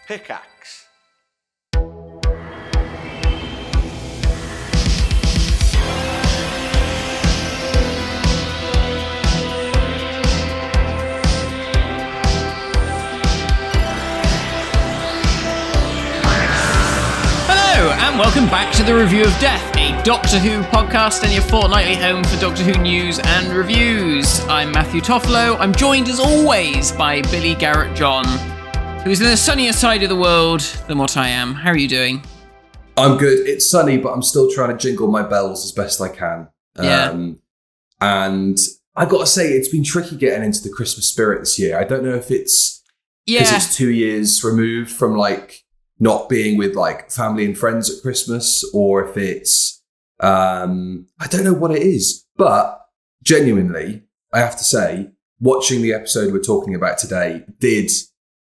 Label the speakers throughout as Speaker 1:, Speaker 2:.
Speaker 1: Pickaxe.
Speaker 2: Hello, and welcome back to the Review of Death, a Doctor Who podcast and your fortnightly home for Doctor Who news and reviews. I'm Matthew Toffolo. I'm joined, as always, by Billy Garratt-John, who is in the sunnier side of the world than what I am. How are you doing?
Speaker 3: I'm good. It's sunny, but I'm still trying to jingle my bells as best I can. And I got to say, it's been tricky getting into the Christmas spirit this year. I don't know if it's because it's 2 years removed from not being with family and friends at Christmas, or if it's I don't know what it is. But genuinely, I have to say, watching the episode we're talking about today did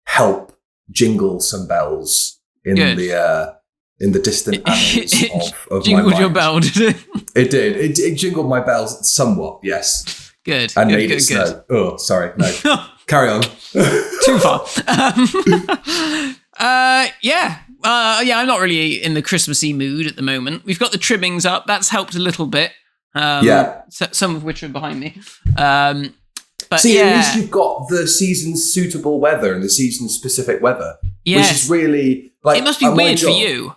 Speaker 3: help jingle some bells in the distant annals of my mind.
Speaker 2: Jingled your bell, did it?
Speaker 3: It did. It jingled my bells somewhat, yes.
Speaker 2: Good.
Speaker 3: And made it snow. Oh, sorry. No. Carry on.
Speaker 2: Too far. I'm not really in the Christmassy mood at the moment. We've got the trimmings up. That's helped a little bit. Some of which are behind me. But
Speaker 3: see, at least you've got the season-suitable weather and the season-specific weather.
Speaker 2: Yes.
Speaker 3: Which is really...
Speaker 2: it must be weird for you.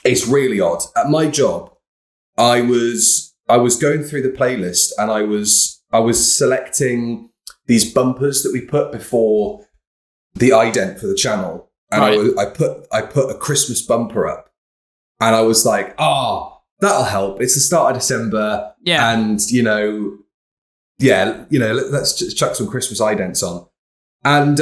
Speaker 3: It's really odd. At my job, I was going through the playlist and I was selecting these bumpers that we put before the ident for the channel. And I put a Christmas bumper up. And I was like, that'll help. It's the start of December.
Speaker 2: Yeah.
Speaker 3: And, let's just chuck some Christmas idents on. And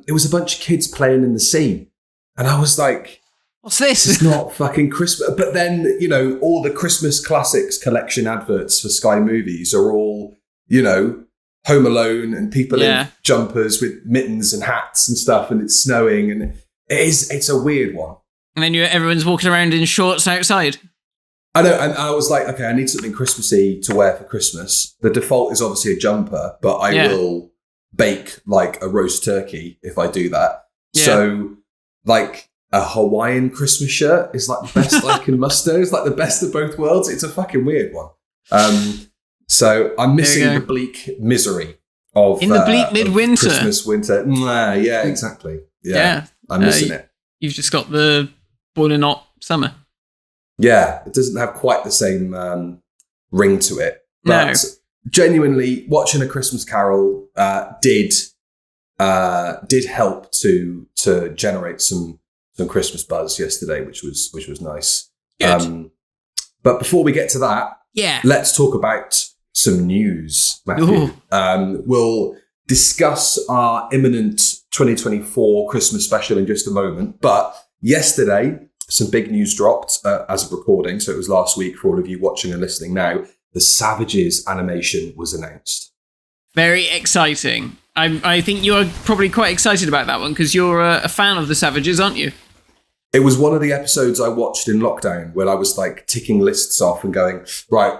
Speaker 3: it was a bunch of kids playing in the sea. And I was like,
Speaker 2: what's this?
Speaker 3: It's not fucking Christmas. But then, all the Christmas Classics collection adverts for Sky Movies are all, Home Alone and people in jumpers with mittens and hats and stuff. And it's snowing. And it's a weird one.
Speaker 2: And then everyone's walking around in shorts outside.
Speaker 3: I know, and I was like, okay, I need something Christmassy to wear for Christmas. The default is obviously a jumper, but I will bake a roast turkey if I do that. Yeah. So, a Hawaiian Christmas shirt is the best I can muster. It's the best of both worlds. It's a fucking weird one. So I'm missing the bleak misery of
Speaker 2: in the bleak midwinter,
Speaker 3: Christmas, winter. Yeah, exactly. Yeah. I'm missing it.
Speaker 2: You've just got the boiling hot summer.
Speaker 3: Yeah, it doesn't have quite the same ring to it. But genuinely, watching A Christmas Carol did help to generate some Christmas buzz yesterday, which was nice.
Speaker 2: Good.
Speaker 3: But before we get to that, let's talk about some news, Matthew. We'll discuss our imminent 2024 Christmas special in just a moment. But yesterday, some big news dropped as of recording. So it was last week for all of you watching and listening now. The Savages animation was announced.
Speaker 2: Very exciting. I think you're probably quite excited about that one because you're a fan of the Savages, aren't you?
Speaker 3: It was one of the episodes I watched in lockdown when I was ticking lists off and going, right,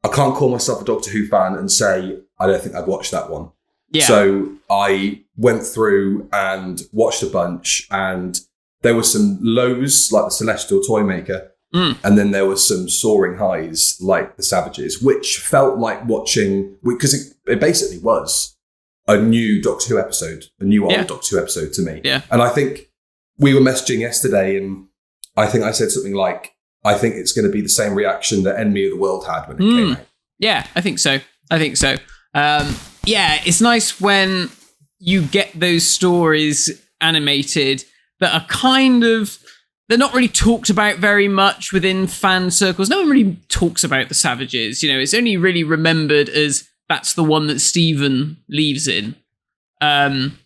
Speaker 3: I can't call myself a Doctor Who fan and say, I don't think I'd watch that one. Yeah. So I went through and watched a bunch, and there were some lows like the Celestial Toymaker, and then there were some soaring highs like the Savages, which felt like watching, because it basically was a new Doctor Who episode, a new old Doctor Who episode to me.
Speaker 2: Yeah.
Speaker 3: And I think we were messaging yesterday, and I think I said something like, I think it's going to be the same reaction that Enemy of the World had when it came out.
Speaker 2: Yeah, I think so. It's nice when you get those stories animated that are they're not really talked about very much within fan circles. No one really talks about the Savages. It's only really remembered as that's the one that Steven leaves in. And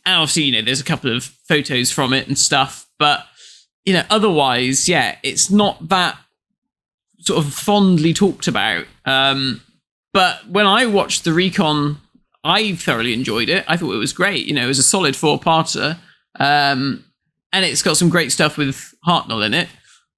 Speaker 2: obviously, there's a couple of photos from it and stuff, but otherwise, it's not that sort of fondly talked about. But when I watched the recon, I thoroughly enjoyed it. I thought it was great. It was a solid 4-parter. And it's got some great stuff with Hartnell in it.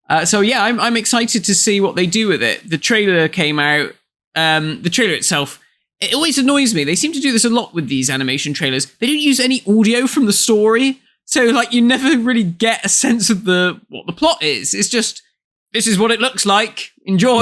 Speaker 2: I'm excited to see what they do with it. The trailer came out. The trailer itself, it always annoys me. They seem to do this a lot with these animation trailers. They don't use any audio from the story. So like you never really get a sense of what the plot is. It's just, this is what it looks like. Enjoy.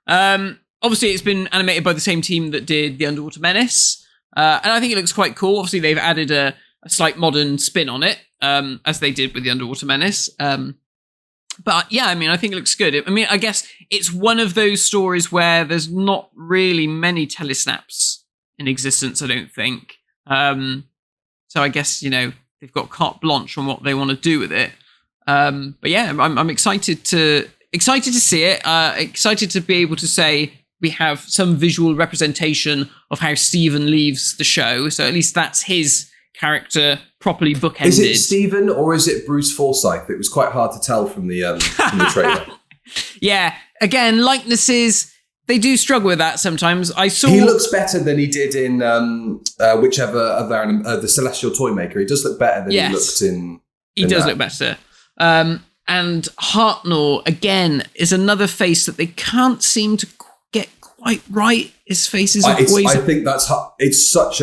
Speaker 2: Obviously, it's been animated by the same team that did The Underwater Menace. And I think it looks quite cool. Obviously, they've added a slight modern spin on it, as they did with The Underwater Menace. But yeah, I mean, I think it looks good. I mean, I guess it's one of those stories where there's not really many telesnaps in existence, I don't think. So I guess, they've got carte blanche on what they want to do with it. But yeah, I'm excited to see it. Excited to be able to say we have some visual representation of how Steven leaves the show. So at least that's his character properly bookended.
Speaker 3: Is it Steven or is it Bruce Forsyth? It was quite hard to tell from the trailer.
Speaker 2: Yeah, again, likenesses, they do struggle with that sometimes.
Speaker 3: He looks better than he did in whichever other the Celestial Toymaker. He does look better than he looked in.
Speaker 2: He does look better. And Hartnell, again, is another face that they can't seem to get quite right. His face is always...
Speaker 3: I think it's such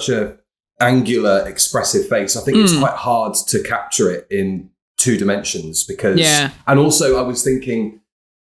Speaker 3: a angular, expressive face. I think it's quite hard to capture it in 2 dimensions because... Yeah. And also I was thinking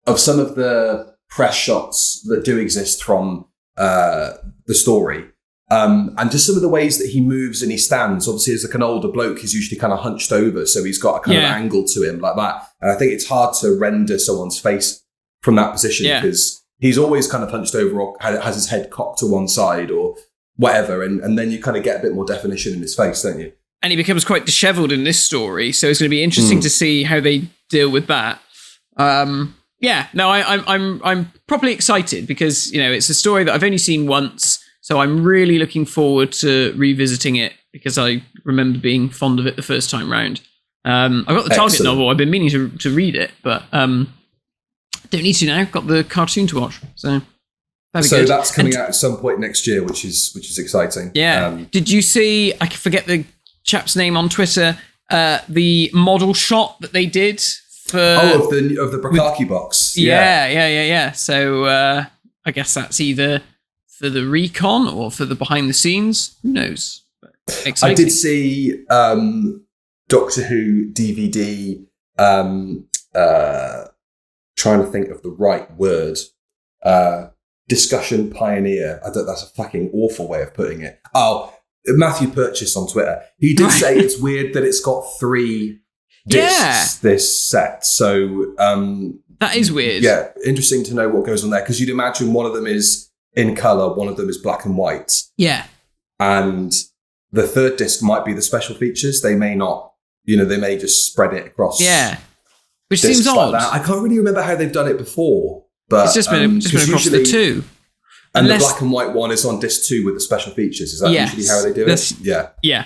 Speaker 3: of some of the press shots that do exist from the story. And just some of the ways that he moves and he stands. Obviously, as like an older bloke, he's usually kind of hunched over, so he's got a kind of angle to him like that. And I think it's hard to render someone's face from that position because he's always kind of hunched over or has his head cocked to one side or whatever. And then you kind of get a bit more definition in his face, don't you?
Speaker 2: And he becomes quite disheveled in this story, so it's going to be interesting to see how they deal with that. Yeah, no, I'm properly excited because it's a story that I've only seen once. So I'm really looking forward to revisiting it because I remember being fond of it the first time round. I've got the Target novel. I've been meaning to read it, but don't need to now. I've got the cartoon to watch. So good.
Speaker 3: That's coming out at some point next year, which is exciting.
Speaker 2: Yeah. Did you see, I forget the chap's name on Twitter, the model shot that they did for...
Speaker 3: of the Bukaki box.
Speaker 2: Yeah. So I guess that's either... for the recon or for the behind the scenes, who knows? But exciting.
Speaker 3: I did see Doctor Who DVD. Trying to think of the right word. Discussion pioneer. That's a fucking awful way of putting it. Oh, Matthew Purchase on Twitter. He did say it's weird that it's got 3 discs. This set. So
Speaker 2: that is weird.
Speaker 3: Yeah, interesting to know what goes on there because you'd imagine one of them is in colour, one of them is black and white.
Speaker 2: Yeah.
Speaker 3: And the 3rd disc might be the special features. They may not, they may just spread it across.
Speaker 2: Yeah. Which seems odd.
Speaker 3: Like that. I can't really remember how they've done it before. But
Speaker 2: it's just been across the 2.
Speaker 3: And the black and white one is on disc 2 with the special features. Is that usually how they do it? Yeah.
Speaker 2: Yeah.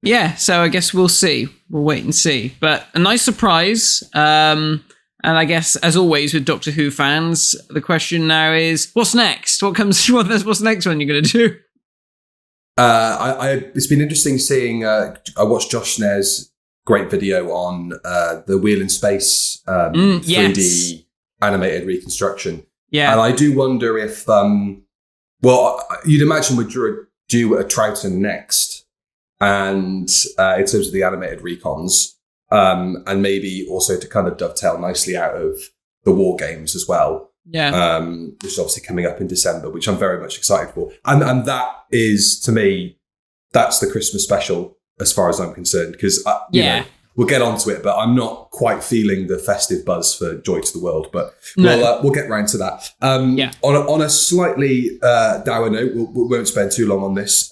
Speaker 2: Yeah, so I guess we'll see. We'll wait and see. But a nice surprise. And I guess, as always with Doctor Who fans, the question now is, what's next? What's the next one you're going to do?
Speaker 3: It's been interesting seeing, I watched Josh Snare's great video on the Wheel in Space 3D animated reconstruction. Yeah. And I do wonder if, you'd imagine we're due at Troughton next, and in terms of the animated recons, and maybe also to kind of dovetail nicely out of the War Games as well.
Speaker 2: Yeah.
Speaker 3: Which is obviously coming up in December, which I'm very much excited for. And that is, to me, that's the Christmas special as far as I'm concerned. Because, we'll get onto it, but I'm not quite feeling the festive buzz for Joy to the World. But we'll get round to that. On a slightly dour note, we won't spend too long on this.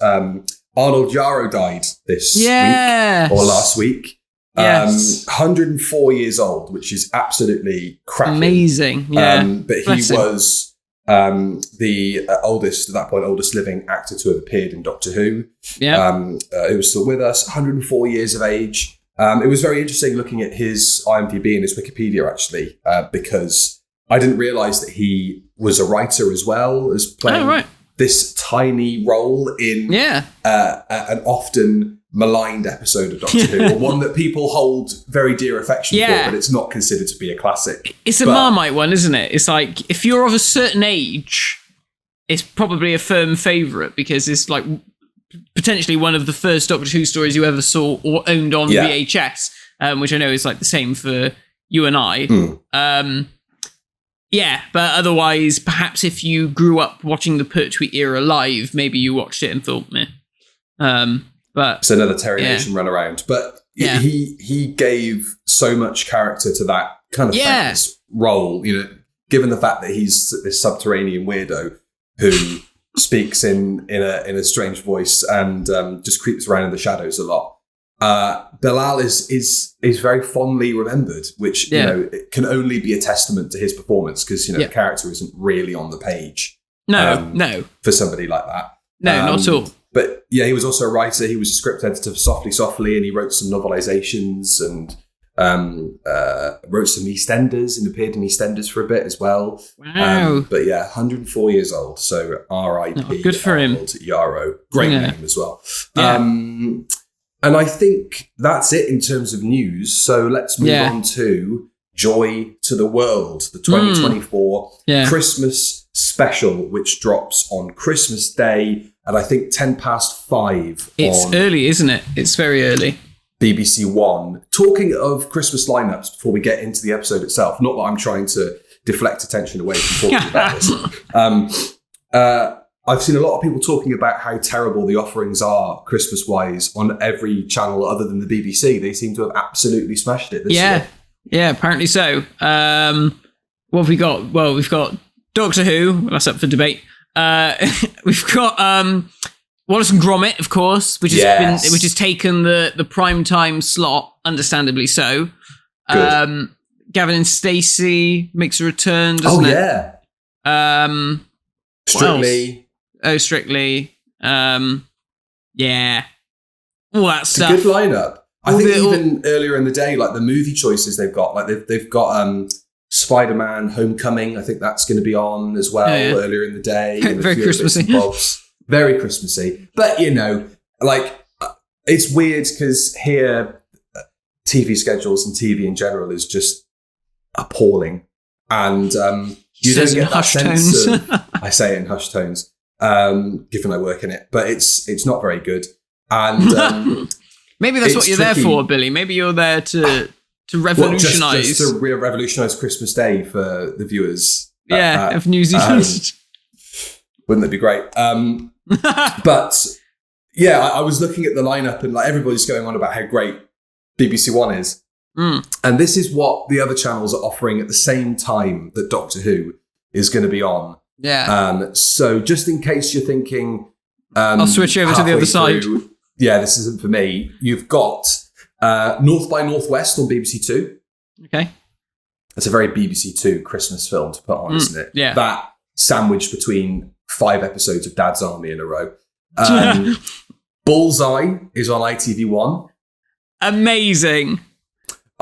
Speaker 3: Arnold Yarrow died this week or last week. 104 years old, which is absolutely cracking.
Speaker 2: Amazing. Yeah.
Speaker 3: But he was the oldest, at that point, oldest living actor to have appeared in Doctor Who. Yeah. He was still with us, 104 years of age. It was very interesting looking at his IMDb and his Wikipedia, actually, because I didn't realise that he was a writer as well as playing this tiny role in an often maligned episode of Doctor Who, or one that people hold very dear affection for, but it's not considered to be a classic.
Speaker 2: It's a Marmite one, isn't it? It's like, if you're of a certain age, it's probably a firm favourite because it's like potentially one of the first Doctor Who stories you ever saw or owned on VHS, which I know is like the same for you and I. Yeah, but otherwise, perhaps if you grew up watching the Pertwee era live, maybe you watched it and thought, meh. But
Speaker 3: it's another Terry Nation run around. But he gave so much character to that kind of thankless role, you know, given the fact that he's this subterranean weirdo who speaks in a strange voice and just creeps around in the shadows a lot. Bilal is very fondly remembered, which you know, it can only be a testament to his performance because the character isn't really on the page.
Speaker 2: No, for
Speaker 3: somebody like that.
Speaker 2: No, not at all.
Speaker 3: But yeah, he was also a writer. He was a script editor for Softly Softly, and he wrote some novelizations and wrote some EastEnders and appeared in EastEnders for a bit as well.
Speaker 2: Wow.
Speaker 3: But yeah, 104 years old. So R.I.P.
Speaker 2: Oh, good for him.
Speaker 3: Yarrow. Great name as well. Yeah. And I think that's it in terms of news. So let's move on to Joy to the World, the 2024 Christmas special, which drops on Christmas Day at I think 5:10.
Speaker 2: It's early, isn't it? It's very early.
Speaker 3: BBC One. Talking of Christmas lineups, before we get into the episode itself, not that I'm trying to deflect attention away from talking about this. I've seen a lot of people talking about how terrible the offerings are Christmas-wise on every channel other than the BBC. They seem to have absolutely smashed it this year.
Speaker 2: Yeah, apparently so. What have we got? Well, we've got Doctor Who. That's up for debate. We've got Wallace and Gromit, of course, which has taken the prime time slot, understandably so. Gavin and Stacey makes a return, doesn't it?
Speaker 3: Strictly.
Speaker 2: Strictly. Yeah. All that stuff.
Speaker 3: It's a good lineup. I think even earlier in the day, like the movie choices they've got, like they've got Spider-Man Homecoming. I think that's going to be on as well earlier in the day.
Speaker 2: Very Christmassy.
Speaker 3: Very Christmassy. But, like, it's weird because here, TV schedules and TV in general is just appalling. And you don't get that sense of... I say it in hushed tones, given I work in it. But it's not very good. And
Speaker 2: maybe that's what you're tricky. There for, Billy. Maybe you're there to revolutionise.
Speaker 3: Just to revolutionise Christmas Day for the viewers.
Speaker 2: Of New Zealand.
Speaker 3: Wouldn't that be great? But yeah, I was looking at the lineup and like everybody's going on about how great BBC One is. And this is what the other channels are offering at the same time that Doctor Who is going to be on.
Speaker 2: Yeah.
Speaker 3: So just in case you're thinking...
Speaker 2: I'll switch over to the other side.
Speaker 3: Yeah, this isn't for me. You've got North by Northwest on BBC Two.
Speaker 2: Okay.
Speaker 3: It's a very BBC Two Christmas film to put on, isn't it?
Speaker 2: Yeah.
Speaker 3: That sandwiched between 5 episodes of Dad's Army in a row. Bullseye is on ITV1.
Speaker 2: Amazing.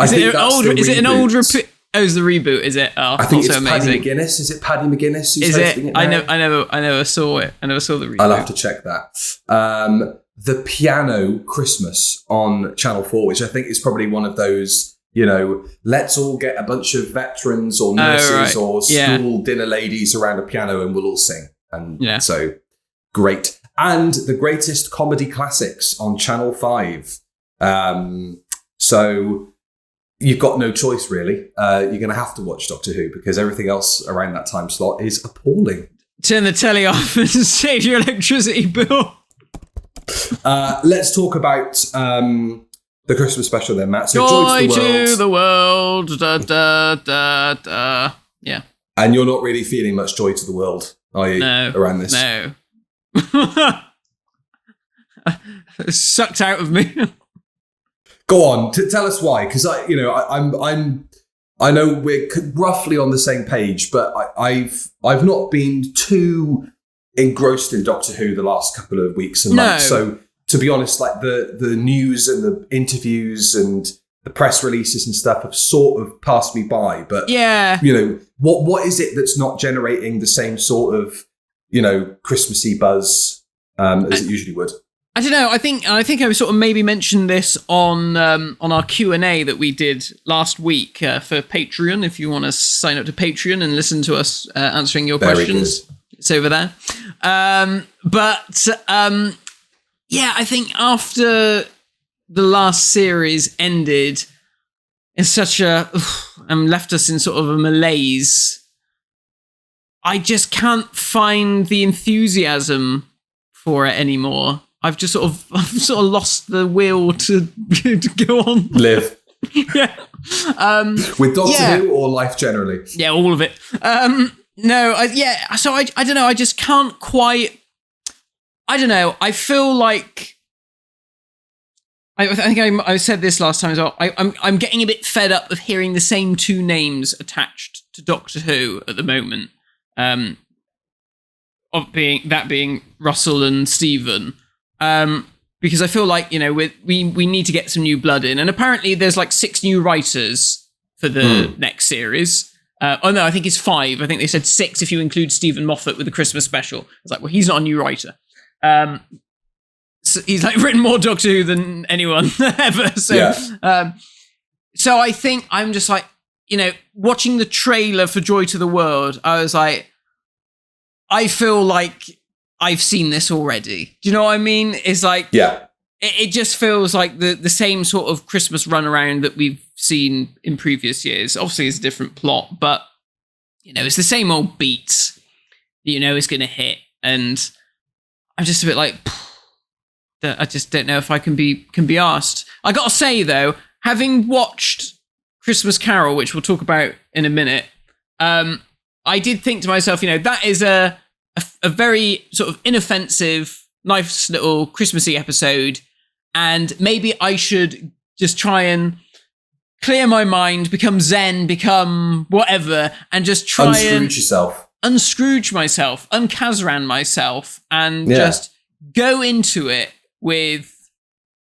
Speaker 3: Is it an old
Speaker 2: repeat? Oh, it's the reboot, is it? Oh,
Speaker 3: I think it's
Speaker 2: amazing.
Speaker 3: Paddy McGuinness. Is it Paddy McGuinness who's
Speaker 2: is
Speaker 3: hosting
Speaker 2: it?
Speaker 3: it now?
Speaker 2: I never saw it. I never saw the reboot.
Speaker 3: I'll have to check that. The Piano Christmas on Channel 4, which I think is probably one of those, let's all get a bunch of veterans or nurses or school dinner ladies around a piano and we'll all sing. And so, great. And the greatest comedy classics on Channel 5. So, you've got no choice, really. You're going to have to watch Doctor Who because everything else around that time slot is appalling.
Speaker 2: Turn the telly off and save your electricity bill.
Speaker 3: Let's talk about the Christmas special then, Matt. So
Speaker 2: Joy to the world. Da, da, da, da. Yeah.
Speaker 3: And you're not really feeling much joy to the world, are you, around this?
Speaker 2: No. Sucked out of me.
Speaker 3: Go on, tell us why, because I know we're roughly on the same page, but I've not been too engrossed in Doctor Who the last couple of weeks and months. So to be honest, like the news and the interviews and the press releases and stuff have sort of passed me by. But what is it that's not generating the same sort of Christmassy buzz as it usually would?
Speaker 2: I don't know. I think I sort of maybe mentioned this on our Q&A that we did last week for Patreon. If you want to sign up to Patreon and listen to us answering your questions, it's over there. But Yeah, I think after the last series ended in such a and left us in sort of a malaise, I just can't find the enthusiasm for it anymore. I've sort of lost the will to go on.
Speaker 3: Live.
Speaker 2: Yeah.
Speaker 3: With Doctor Who or life generally?
Speaker 2: Yeah, all of it. So I don't know. I just can't quite. I don't know. I feel like I think I said this last time as well. I'm getting a bit fed up of hearing the same two names attached to Doctor Who at the moment. Of being Russell and Steven. Because I feel like, you know, we need to get some new blood in. And apparently there's like 6 new writers for the next series. I think it's 5. I think they said 6 if you include Steven Moffat with the Christmas special. It's like, well, he's not a new writer. So he's like written more Doctor Who than anyone ever. So, so I think I'm just like, you know, watching the trailer for Joy to the World, I was like, I feel like I've seen this already. Do you know what I mean? It's like, it just feels like the same sort of Christmas runaround that we've seen in previous years. Obviously, it's a different plot, but, you know, it's the same old beats that you know is going to hit. And I'm just a bit like, I just don't know if I can be asked. I got to say, though, having watched Christmas Carol, which we'll talk about in a minute, I did think to myself, you know, that is a very sort of inoffensive, nice little Christmassy episode. And maybe I should just try and clear my mind, become Zen, become whatever, and just try unscrooge myself, unkazran myself, and just go into it with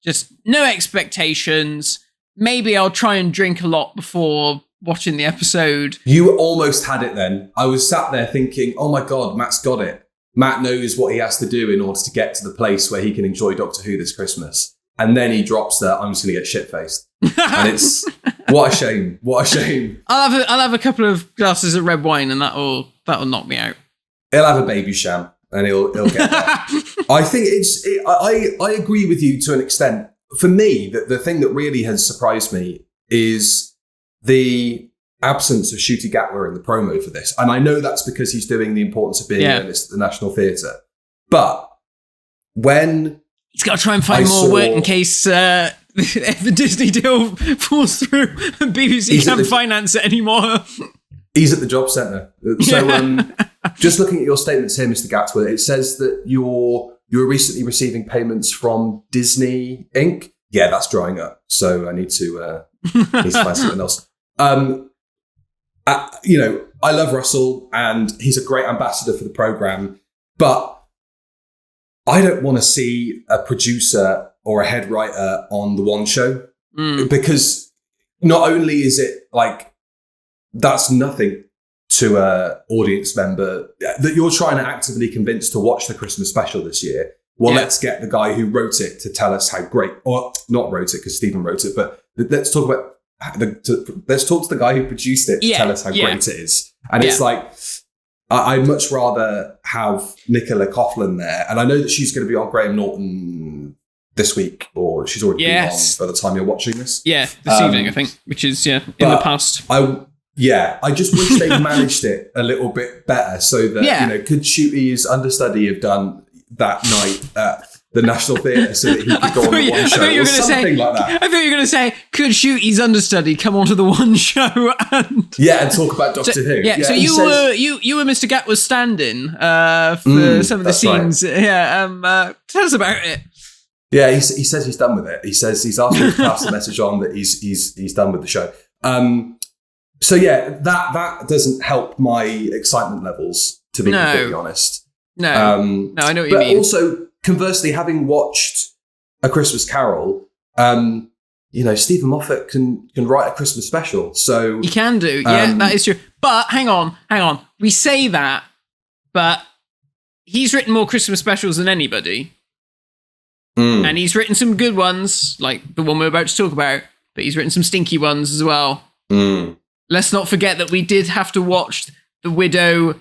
Speaker 2: just no expectations. Maybe I'll try and drink a lot before watching the episode.
Speaker 3: You almost had it then. I was sat there thinking, oh my God, Matt's got it. Matt knows what he has to do in order to get to the place where he can enjoy Doctor Who this Christmas. And then he drops that, I'm just going to get shit-faced. And it's, what a shame. What a shame.
Speaker 2: I'll have a couple of glasses of red wine and that'll knock me out.
Speaker 3: He'll have a baby sham and he'll get that. I think I agree with you to an extent. For me, the thing that really has surprised me is the absence of Ncuti Gatwa in the promo for this. And I know that's because he's doing The Importance of Being Earnest at the National Theatre. But when...
Speaker 2: He's got to try and find more work in case if the Disney deal falls through and BBC can't finance it anymore.
Speaker 3: He's at the job centre. So just looking at your statements here, Mr. Gatwa, it says that you were recently receiving payments from Disney Inc. Yeah, that's drying up. So I need to find something else. You know, I love Russell and he's a great ambassador for the programme, but I don't want to see a producer or a head writer on the One Show because not only is it like, that's nothing to an audience member that you're trying to actively convince to watch the Christmas special this year. Well, let's get the guy who wrote it to tell us how great, or not wrote it because Stephen wrote it, but let's talk to the guy who produced it to tell us how great it is. And it's like, I'd much rather have Nicola Coughlan there. And I know that she's going to be on Graham Norton this week, or she's already been on by the time you're watching this.
Speaker 2: Yeah, this evening, I think, which is, in the past.
Speaker 3: I just wish they managed it a little bit better so that, you know, could Ncuti's understudy have done that night at the National Theatre so that he could go on the One Show or something like that.
Speaker 2: I thought you were going to say, could Ncuti's understudy come onto the One Show and
Speaker 3: talk about Doctor Who.
Speaker 2: Yeah, so you were Mr. Gatwa's stand-in for some of the scenes. Right. Yeah, tell us about it.
Speaker 3: Yeah, he says he's done with it. He says he's asked me to pass the message on that he's done with the show. So yeah, that doesn't help my excitement levels, to be completely honest.
Speaker 2: No, I know what you mean.
Speaker 3: But also, conversely, having watched A Christmas Carol, you know, Steven Moffat can write a Christmas special. So
Speaker 2: he can do, that is true. But hang on. We say that, but he's written more Christmas specials than anybody. And he's written some good ones, like the one we're about to talk about, but he's written some stinky ones as well. Let's not forget that we did have to watch The Widow,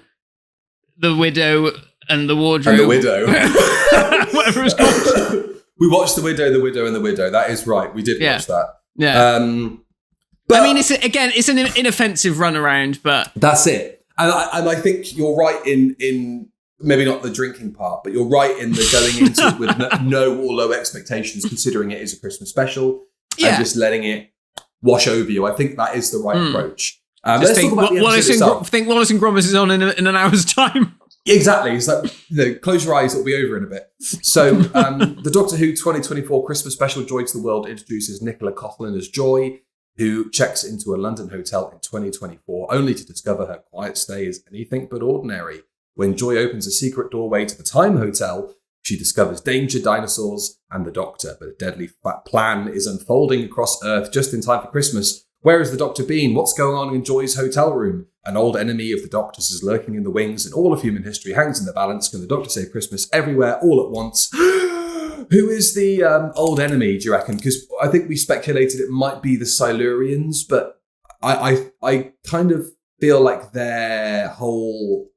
Speaker 2: and the Wardrobe.
Speaker 3: And the Widow.
Speaker 2: Whatever it's called.
Speaker 3: We watched The Widow, The Widow, and The Widow. That is right. We did watch that.
Speaker 2: Yeah.
Speaker 3: But
Speaker 2: I mean, it's an inoffensive runaround, but
Speaker 3: that's it. And I think you're right in maybe not the drinking part, but you're right in the going into it with no or low expectations, considering it is a Christmas special, and just letting it wash over you. I think that is the right approach. Let's talk about the episode itself.
Speaker 2: Think Wallace and Gromit is on in an hour's time.
Speaker 3: Exactly. It's like, close your eyes, it'll be over in a bit. So the Doctor Who 2024 Christmas special, Joy to the World, introduces Nicola Coughlan as Joy, who checks into a London hotel in 2024, only to discover her quiet stay is anything but ordinary. When Joy opens a secret doorway to the Time Hotel, she discovers danger, dinosaurs, and the Doctor. But a deadly plan is unfolding across Earth just in time for Christmas. Where has the Doctor been? What's going on in Joy's hotel room? An old enemy of the Doctor's is lurking in the wings, and all of human history hangs in the balance. Can the Doctor save Christmas everywhere, all at once? Who is the old enemy, do you reckon? Because I think we speculated it might be the Silurians, but I kind of feel like their whole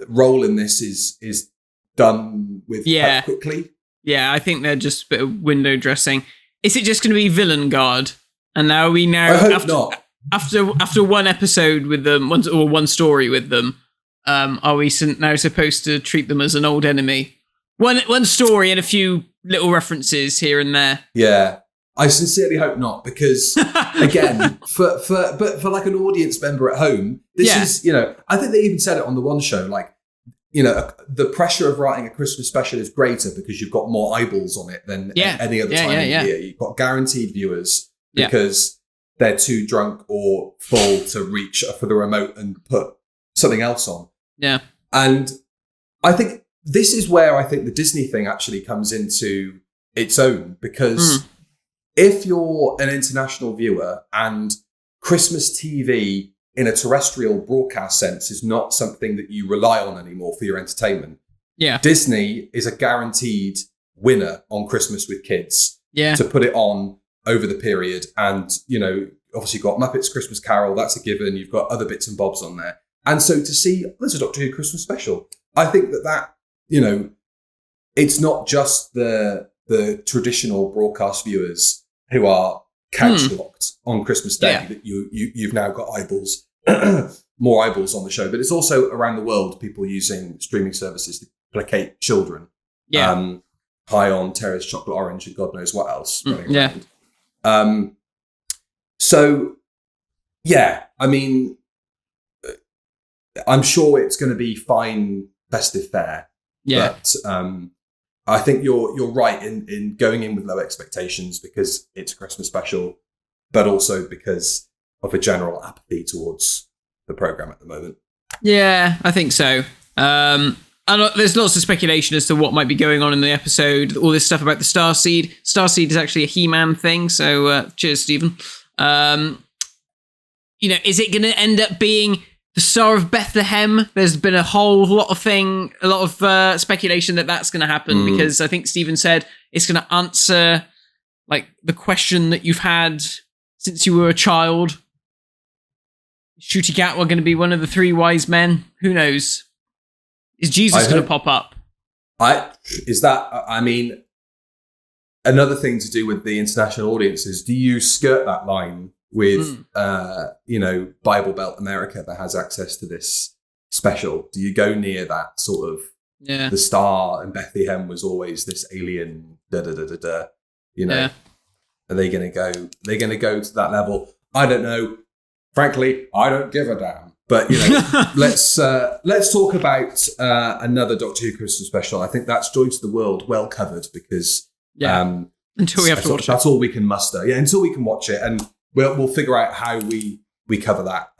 Speaker 3: role in this is done with quite quickly. Yeah,
Speaker 2: I think they're just a bit of window dressing. Is it just going to be Villain Guard? And now
Speaker 3: I hope not.
Speaker 2: After one episode with them, one story with them, are we now supposed to treat them as an old enemy? One story and a few little references here and there.
Speaker 3: Yeah, I sincerely hope not, because again, for like an audience member at home, this is, I think they even said it on the one show, like, the pressure of writing a Christmas special is greater because you've got more eyeballs on it than any other time of year. You've got guaranteed viewers because they're too drunk or full to reach for the remote and put something else on.
Speaker 2: Yeah.
Speaker 3: And I think this is where I think the Disney thing actually comes into its own, because if you're an international viewer and Christmas TV in a terrestrial broadcast sense is not something that you rely on anymore for your entertainment, Disney is a guaranteed winner on Christmas with Kids to put it on over the period. And, obviously you've got Muppets Christmas Carol, that's a given. You've got other bits and bobs on there. And so to see, there's a Doctor Who Christmas special, I think that it's not just the traditional broadcast viewers who are couch locked on Christmas Day that you've now got eyeballs, more eyeballs on the show, but it's also around the world, people using streaming services to placate children. High on Terrace Chocolate Orange and God knows what else. So, I mean, I'm sure it's going to be fine festive fare. But I think you're right in going in with low expectations because it's a Christmas special, but also because of a general apathy towards the programme at the moment. Yeah,
Speaker 2: I think so. And there's lots of speculation as to what might be going on in the episode. All this stuff about the Starseed. Starseed is actually a He-Man thing, so cheers, Stephen. Is it going to end up being the Star of Bethlehem? There's been a lot of speculation that that's going to happen because I think Stephen said it's going to answer like the question that you've had since you were a child. Is Shooty Gatwa going to be one of the three wise men? Who knows? Is Jesus going to pop up?
Speaker 3: Another thing to do with the international audiences, do you skirt that line with, Bible Belt America that has access to this special? Do you go near that sort of, the star and Bethlehem was always this alien, Are they going to go to that level? I don't know. Frankly, I don't give a damn. But, let's talk about another Doctor Who Christmas special. I think that's Joy to the World, well covered, because
Speaker 2: until we have to watch it.
Speaker 3: That's all we can muster. Yeah, until we can watch it. And we'll figure out how we cover that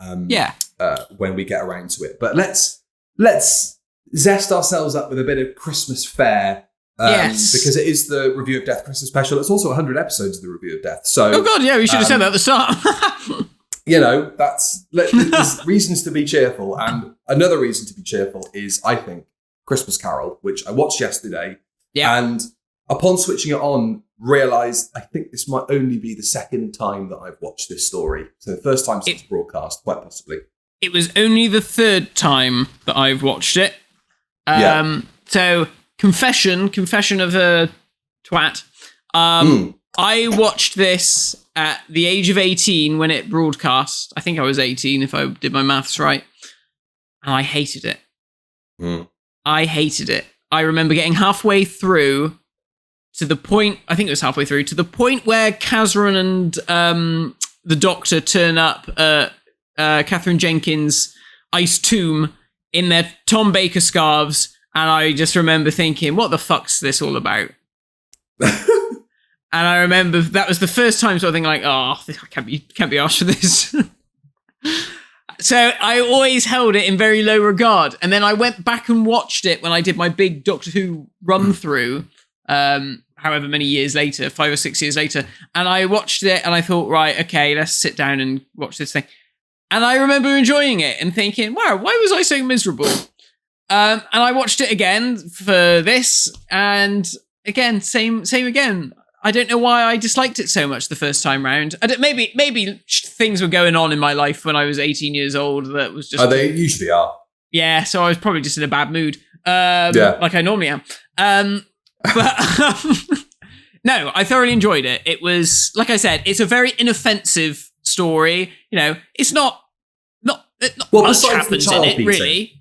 Speaker 3: when we get around to it. But let's zest ourselves up with a bit of Christmas fare. Because it is the Review of Death Christmas special. It's also 100 episodes of the Review of Death. So,
Speaker 2: oh God, we should have said that at the start.
Speaker 3: There's reasons to be cheerful. And another reason to be cheerful is, I think, Christmas Carol, which I watched yesterday. Yeah. And upon switching it on, realised I think this might only be the second time that I've watched this story. So the first time since broadcast, quite possibly.
Speaker 2: It was only the third time that I've watched it. So confession of a twat. I watched this at the age of 18 when it broadcast. I think I was 18 if I did my maths right. And I hated it. I hated it. I remember getting halfway through to the point, I think it was halfway through, to the point where Kazran and the Doctor turn up at Catherine Jenkins' ice tomb in their Tom Baker scarves. And I just remember thinking, what the fuck's this all about? And I remember that was the first time sort of thing like, oh, I can't be asked for this. So I always held it in very low regard. And then I went back and watched it when I did my big Doctor Who run through, however many years later, 5 or 6 years later. And I watched it and I thought, right, okay, let's sit down and watch this thing. And I remember enjoying it and thinking, wow, why was I so miserable? And I watched it again for this. And again, same again. I don't know why I disliked it so much the first time round. Maybe things were going on in my life when I was 18 years old that was just...
Speaker 3: Oh, they usually are.
Speaker 2: Yeah, so I was probably just in a bad mood, like I normally am. No, I thoroughly enjoyed it. It was, like I said, it's a very inoffensive story. You know, it's not much happens in it, really.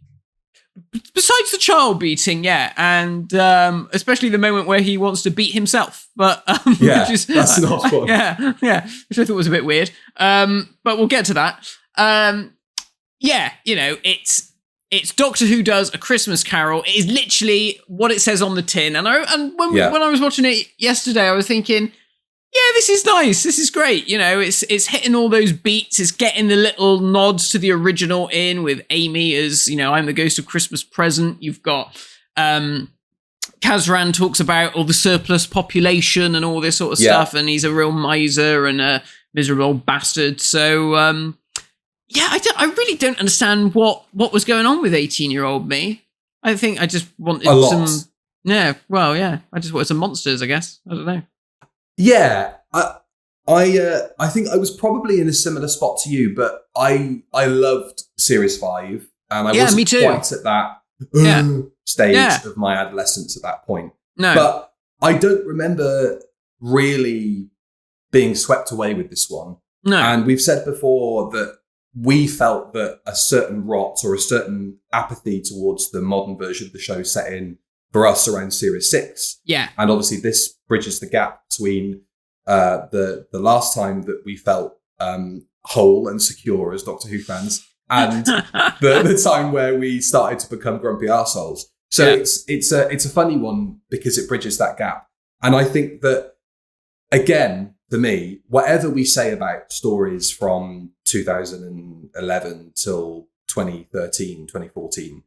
Speaker 2: Besides the child beating, yeah, and especially the moment where he wants to beat himself, but
Speaker 3: that's not fun.
Speaker 2: Yeah, which I thought was a bit weird. But we'll get to that. Yeah, you know, it's Doctor Who does A Christmas Carol. It is literally what it says on the tin, and when I was watching it yesterday, I was thinking, yeah, this is nice. This is great. You know, it's hitting all those beats. It's getting the little nods to the original in with Amy as, you know, I'm the ghost of Christmas present. You've got Kazran talks about all the surplus population and all this sort of stuff, and he's a real miser and a miserable old bastard. So, I really don't understand what was going on with 18-year-old me. I think I just wanted some... Yeah, well, yeah. I just wanted some monsters, I guess. I don't know.
Speaker 3: Yeah, I think I was probably in a similar spot to you, but I loved Series 5, and I wasn't quite at that stage of my adolescence at that point.
Speaker 2: No.
Speaker 3: But I don't remember really being swept away with this one.
Speaker 2: No.
Speaker 3: And we've said before that we felt that a certain rot or a certain apathy towards the modern version of the show set in for us around Series 6.
Speaker 2: Yeah.
Speaker 3: And obviously this bridges the gap between the last time that we felt whole and secure as Doctor Who fans and the time where we started to become grumpy arseholes. So it's a funny one because it bridges that gap. And I think that, again, for me, whatever we say about stories from 2011 till 2013, 2014,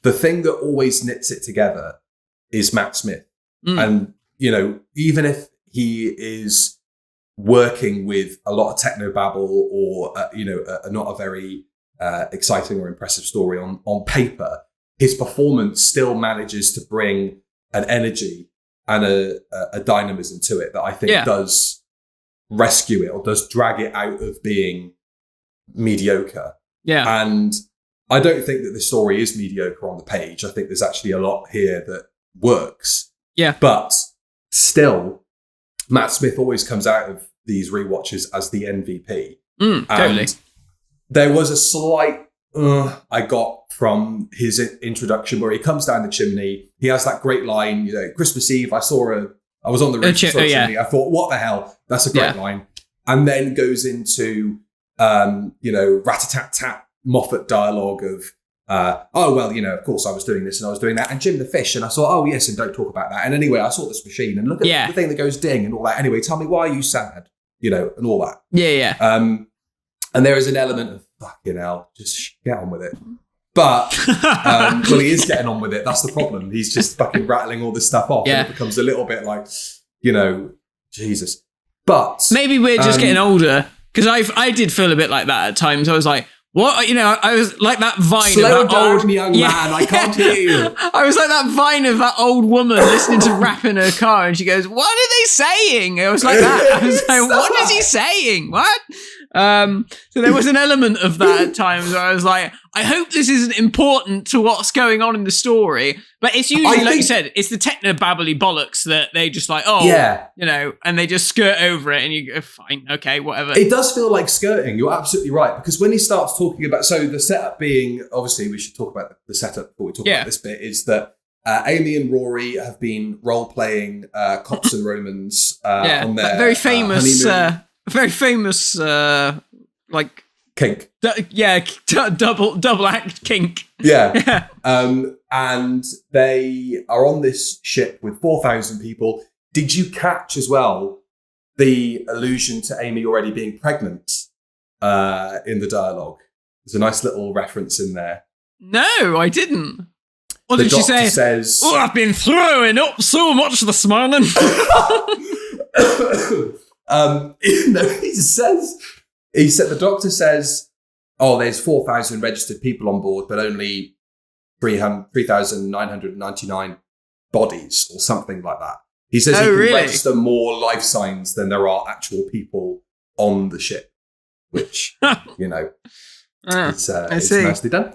Speaker 3: the thing that always knits it together is Matt Smith. And, you know, even if he is working with a lot of technobabble or, not a very exciting or impressive story on paper, his performance still manages to bring an energy and a dynamism to it that I think does rescue it or does drag it out of being mediocre. Yeah. And I don't think that the story is mediocre on the page. I think there's actually a lot here that works. Yeah. But still, Matt Smith always comes out of these rewatches as the MVP.
Speaker 2: Totally.
Speaker 3: There was a slight I got from his introduction where he comes down the chimney. He has that great line, you know, Christmas Eve, I was on the roof, chimney. I thought, what the hell? That's a great line. And then goes into, rat-a-tat-tat Moffat dialogue of, of course I was doing this and I was doing that. And Jim the Fish. And I thought, oh, yes, and don't talk about that. And anyway, I saw this machine and look at the thing that goes ding and all that. Anyway, tell me, why are you sad? You know, and all that. Yeah. And there is an element of, fucking hell, just get on with it. But, he is getting on with it. That's the problem. He's just fucking rattling all this stuff off. And it becomes a little bit like, Jesus. But
Speaker 2: maybe we're just getting older. Because I did feel a bit like that at times. I was like, what? You know, I was like that vine.
Speaker 3: Slow
Speaker 2: of that
Speaker 3: down,
Speaker 2: old
Speaker 3: young man. I can't hear you.
Speaker 2: I was like that vine of that old woman listening to rap in her car, and she goes, "What are they saying?" I was like that. I was like, "What is he saying? What?" So there was an element of that at times where I was like, I hope this isn't important to what's going on in the story. But it's usually, like you said, it's the techno-babbly bollocks that they just like, and they just skirt over it and you go, fine, okay, whatever.
Speaker 3: It does feel like skirting. You're absolutely right. Because when he starts talking about, so the setup being, obviously we should talk about the setup before we talk about this bit, is that Amy and Rory have been role-playing cops and Romans on their
Speaker 2: very famous, like
Speaker 3: kink.
Speaker 2: Double act kink.
Speaker 3: Yeah. And they are on this ship with 4,000 people. Did you catch as well the allusion to Amy already being pregnant in the dialogue? There's a nice little reference in there.
Speaker 2: No, I didn't. What did
Speaker 3: she
Speaker 2: say?
Speaker 3: Says,
Speaker 2: I've been throwing up so much this morning.
Speaker 3: The doctor says, there's 4,000 registered people on board, but only 3,999 bodies or something like that. He says he can register more life signs than there are actual people on the ship, which, it's nicely done.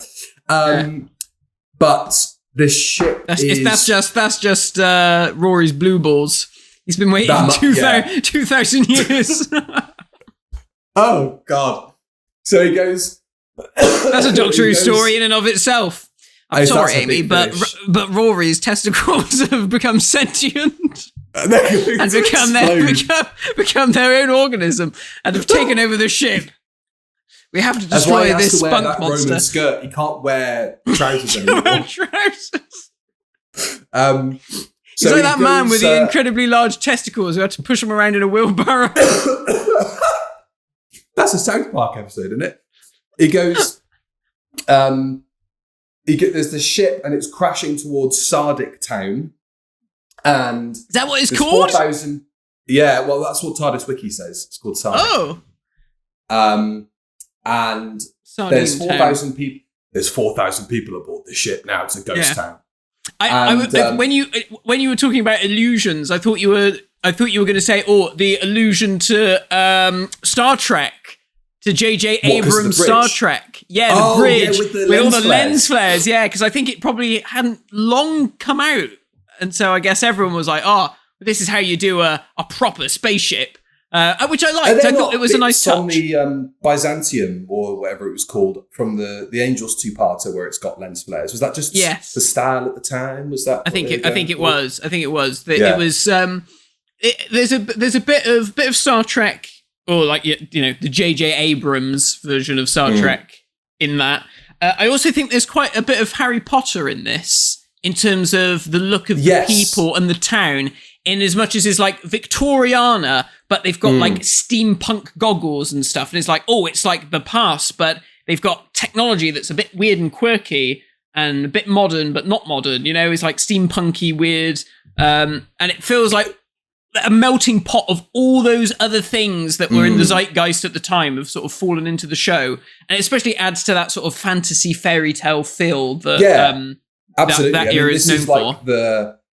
Speaker 3: But the ship
Speaker 2: that's just Rory's blue balls. He's been waiting 2,000 years.
Speaker 3: Oh, God. So he goes...
Speaker 2: That's a Doctor Who story in and of itself. I'm sorry, Amy, but Rory's testicles have become sentient and become their own organism and have taken over the ship. We have to destroy this spunk monster.
Speaker 3: Roman skirt. He can't wear trousers anymore.
Speaker 2: He's like that man with the incredibly large testicles who had to push him around in a wheelbarrow.
Speaker 3: That's a South Park episode, isn't it? He goes, there's the ship and it's crashing towards Sardic Town. And
Speaker 2: is that what it's called?
Speaker 3: 4,000. Yeah, well, that's what TARDIS Wiki says. It's called Sardic.
Speaker 2: Oh.
Speaker 3: And there's 4,000 people. There's 4,000 people aboard the ship now. It's a ghost town.
Speaker 2: When you were talking about illusions, I thought you were going to say, the allusion to Star Trek, to J.J. Abrams' Star Trek. Yeah, the bridge with all the lens flares. Yeah, because I think it probably hadn't long come out, and so I guess everyone was like, this is how you do a proper spaceship. Which I liked. I thought it was a nice touch.
Speaker 3: On the Byzantium, or whatever it was called, from the Angels two-parter, where it's got lens flares. Was that just the style at the time? Was that?
Speaker 2: I think it was. It was. There's a bit of Star Trek, or like the J.J. Abrams version of Star Trek in that. I also think there's quite a bit of Harry Potter in this, in terms of the look of the people and the town. In as much as it's like Victoriana, but they've got like steampunk goggles and stuff. And it's like, it's like the past, but they've got technology that's a bit weird and quirky and a bit modern, but not modern. It's like steampunky weird. And it feels like a melting pot of all those other things that were in the zeitgeist at the time have sort of fallen into the show. And it especially adds to that sort of fantasy fairy tale feel that,
Speaker 3: absolutely.
Speaker 2: that era is known for.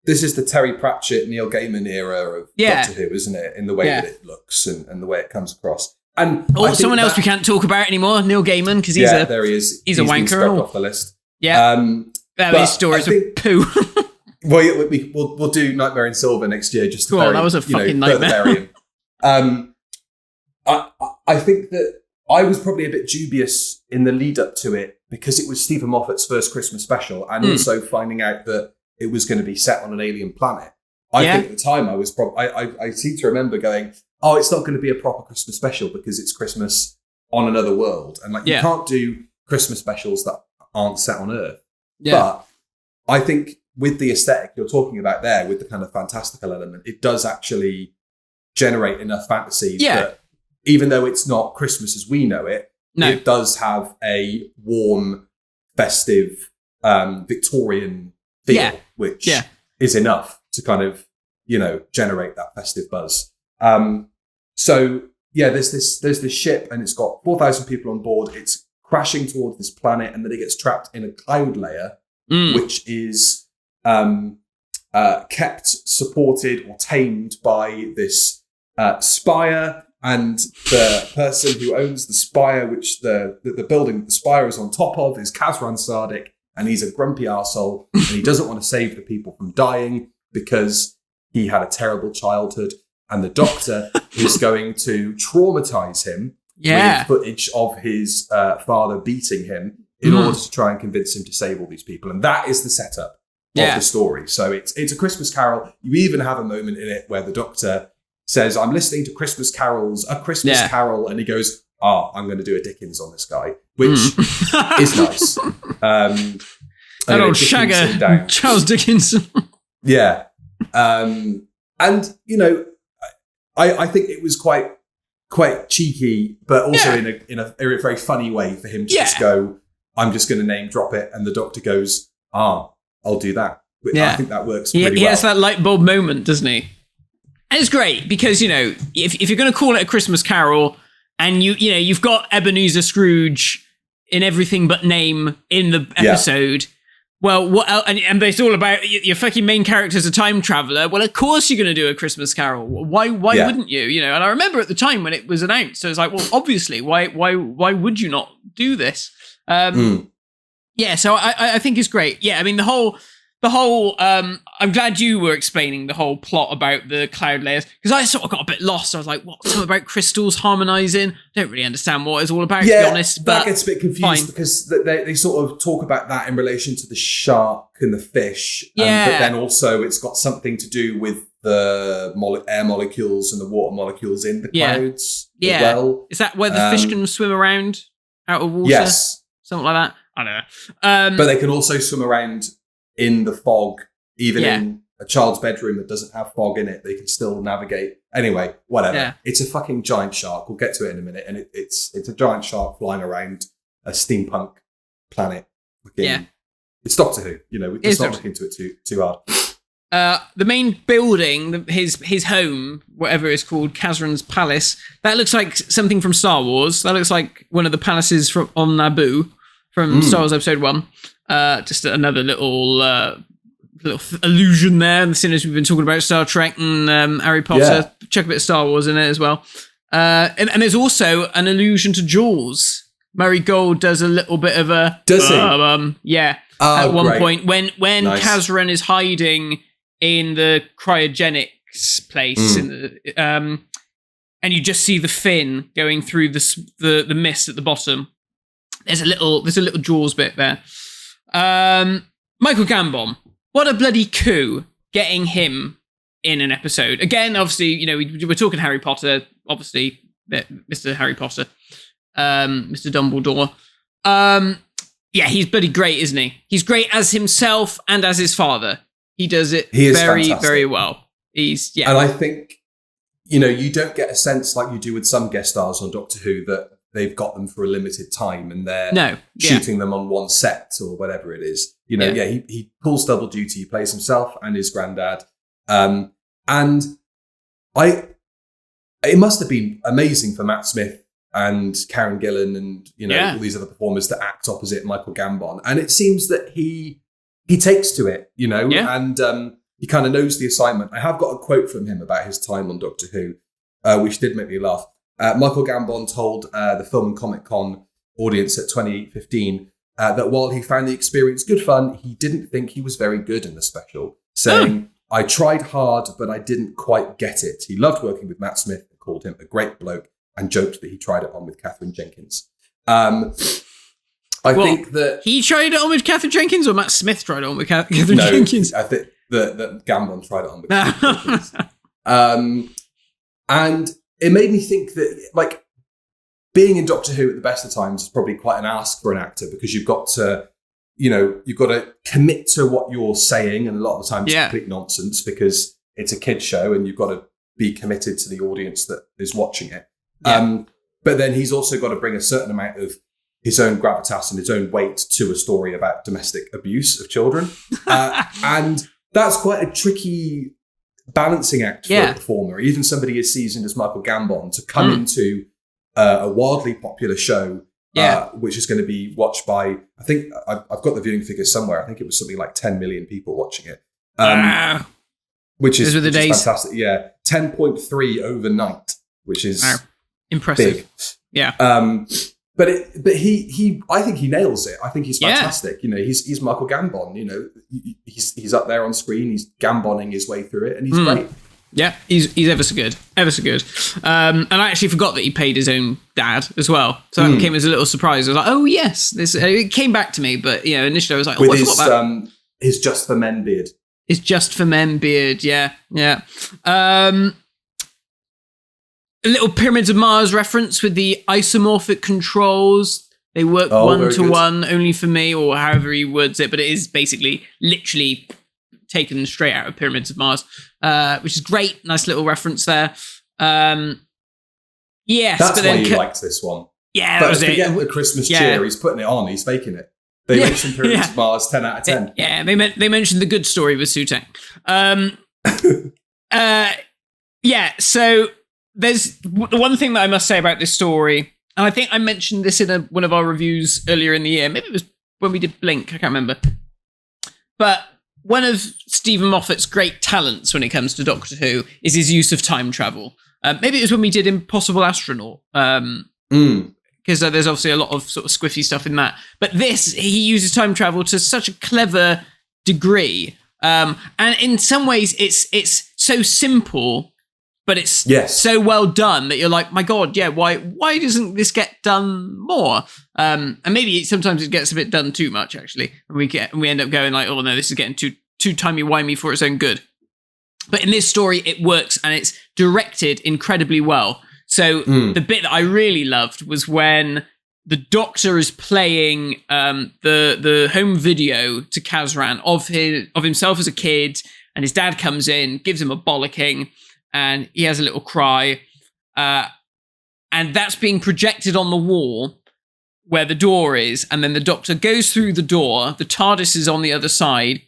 Speaker 3: This is the Terry Pratchett, Neil Gaiman era of Doctor Who, isn't it? In the way that it looks and the way it comes across. And
Speaker 2: someone else we can't talk about anymore, Neil Gaiman, because he's
Speaker 3: there he is.
Speaker 2: He's a wanker.
Speaker 3: Off the list.
Speaker 2: Yeah. These stories are poo.
Speaker 3: Well, we'll do Nightmare in Silver next year. Just to
Speaker 2: that was a fucking nightmare.
Speaker 3: I think that I was probably a bit dubious in the lead up to it because it was Steven Moffat's first Christmas special, and also finding out that it was going to be set on an alien planet. I think at the time I was I seem to remember going, it's not going to be a proper Christmas special because it's Christmas on another world. And you can't do Christmas specials that aren't set on Earth. Yeah. But I think with the aesthetic you're talking about there, with the kind of fantastical element, it does actually generate enough fantasy that even though it's not Christmas as we know it, it does have a warm, festive, Victorian feel, which is enough to kind of, generate that festive buzz. There's this ship and it's got 4,000 people on board. It's crashing towards this planet and then it gets trapped in a cloud layer, which is kept supported or tamed by this spire. And the person who owns the spire, which the building the spire is on top of, is Kazran Sardik, and he's a grumpy arsehole, and he doesn't want to save the people from dying because he had a terrible childhood, and the Doctor is going to traumatize him with footage of his father beating him in order to try and convince him to save all these people. And that is the setup of the story. So it's a Christmas Carol. You even have a moment in it where the Doctor says, I'm listening to Christmas carols, a Christmas Carol, and he goes, I'm going to do a Dickens on this guy, which is nice.
Speaker 2: That old shagger, Charles Dickens.
Speaker 3: Yeah. And, I think it was quite cheeky, but also in a very funny way for him to just go, I'm just going to name drop it. And the Doctor goes, I'll do that. I think that works pretty well.
Speaker 2: He has that light bulb moment, doesn't he? And it's great because, if you're going to call it a Christmas Carol and you've got Ebenezer Scrooge in everything but name in the episode, well, what else? And it's all about your fucking main character's a time traveler. Well, of course you're going to do a Christmas Carol. Why wouldn't you? And I remember at the time when it was announced, so it's like, well, obviously, why would you not do this? So I think it's great. Yeah, I mean, the whole I'm glad you were explaining the whole plot about the cloud layers, because I sort of got a bit lost. I was like, what? Something about crystals harmonizing? I don't really understand what it's all about, to be honest. But
Speaker 3: that gets a bit confused because they sort of talk about that in relation to the shark and the fish. But then also it's got something to do with the air molecules and the water molecules in the clouds as well.
Speaker 2: Is that where the fish can swim around out of water?
Speaker 3: Yes.
Speaker 2: Something like that? I don't know.
Speaker 3: But they can also swim around in the fog, even in a child's bedroom that doesn't have fog in it. They can still navigate. Anyway, whatever. Yeah. It's a fucking giant shark. We'll get to it in a minute. And it's a giant shark flying around a steampunk planet. It's Doctor Who. Let's not look into it too hard.
Speaker 2: The main building, his home, whatever it's called, Kazran's Palace, that looks like something from Star Wars. That looks like one of the palaces on Naboo from Star Wars Episode 1. Just another little allusion there. And as we've been talking about Star Trek and Harry Potter, chuck a bit of Star Wars in it as well. And there's also an allusion to Jaws. Murray Gold does a little bit of a...
Speaker 3: Does he?
Speaker 2: At one point when nice. Kazran is hiding in the cryogenics place, and you just see the fin going through the mist at the bottom. There's a little Jaws bit there. Michael Gambon, what a bloody coup getting him in an episode. Again, obviously, we're talking Harry Potter, obviously, Mr. Harry Potter, Mr. Dumbledore. He's bloody great, isn't he? He's great as himself and as his father. He does it very, very well. And
Speaker 3: I think, you don't get a sense like you do with some guest stars on Doctor Who that they've got them for a limited time and they're shooting them on one set or whatever it is. He pulls double duty. He plays himself and his granddad. And it must have been amazing for Matt Smith and Karen Gillan and, all these other performers to act opposite Michael Gambon. And it seems that he takes to it, and he kind of knows the assignment. I have got a quote from him about his time on Doctor Who, which did make me laugh. Michael Gambon told the Film and Comic Con audience at 2015 that while he found the experience good fun, he didn't think he was very good in the special, saying, I tried hard, but I didn't quite get it. He loved working with Matt Smith, called him a great bloke, and joked that he tried it on with Catherine Jenkins. I think that... He tried it on with Catherine Jenkins, or Matt Smith tried it on with Catherine Jenkins? I think that Gambon tried it on with Catherine Jenkins. And it made me think that, being in Doctor Who at the best of times is probably quite an ask for an actor, because you've got to commit to what you're saying, and a lot of the time it's complete nonsense because it's a kid's show and you've got to be committed to the audience that is watching it. But then he's also got to bring a certain amount of his own gravitas and his own weight to a story about domestic abuse of children. And that's quite a tricky balancing act for a performer, even somebody as seasoned as Michael Gambon, to come into a wildly popular show, which is going to be watched by, I think, I've got the viewing figures somewhere. I think it was something like 10 million people watching it. Which is fantastic. 10.3 overnight, which is
Speaker 2: Impressive.
Speaker 3: big.
Speaker 2: Yeah.
Speaker 3: But I think he nails it. I think he's fantastic. You know, he's Michael Gambon. You know, he's up there on screen. He's Gamboning his way through it, and he's great.
Speaker 2: Yeah, he's ever so good, ever so good. And I actually forgot that he paid his own dad as well, so that came as a little surprise. I was like, oh yes, this. It came back to me, but initially I was like, oh,
Speaker 3: with
Speaker 2: I forgot that.
Speaker 3: His Just for Men beard.
Speaker 2: His Just for Men beard, yeah. A little Pyramids of Mars reference with the isomorphic controls. They work 1-to-1 only for me, or however he words it, but it is basically literally taken straight out of Pyramids of Mars, which is great. Nice little reference there. Yes,
Speaker 3: that's why you liked this one.
Speaker 2: Yeah,
Speaker 3: but forget the Christmas cheer. He's putting it on. He's faking it. They mentioned Pyramids of Mars, 10 out of 10.
Speaker 2: Yeah, they mentioned the good story with Sutek. So there's one thing that I must say about this story, and I think I mentioned this in one of our reviews earlier in the year. Maybe it was when we did Blink. I can't remember. But one of Steven Moffat's great talents when it comes to Doctor Who is his use of time travel. Maybe it was when we did Impossible Astronaut. Because there's obviously a lot of sort of squiffy stuff in that. But this, he uses time travel to such a clever degree. And in some ways, it's so simple, but it's so well done that you're like, my God, why doesn't this get done more? And maybe sometimes it gets a bit done too much, actually. And we end up going like, oh no, this is getting too timey-wimey for its own good. But in this story, it works, and it's directed incredibly well. So the bit that I really loved was when the Doctor is playing the home video to Kazran of himself as a kid, and his dad comes in, gives him a bollocking, and he has a little cry. And that's being projected on the wall where the door is, and then the Doctor goes through the door, the TARDIS is on the other side,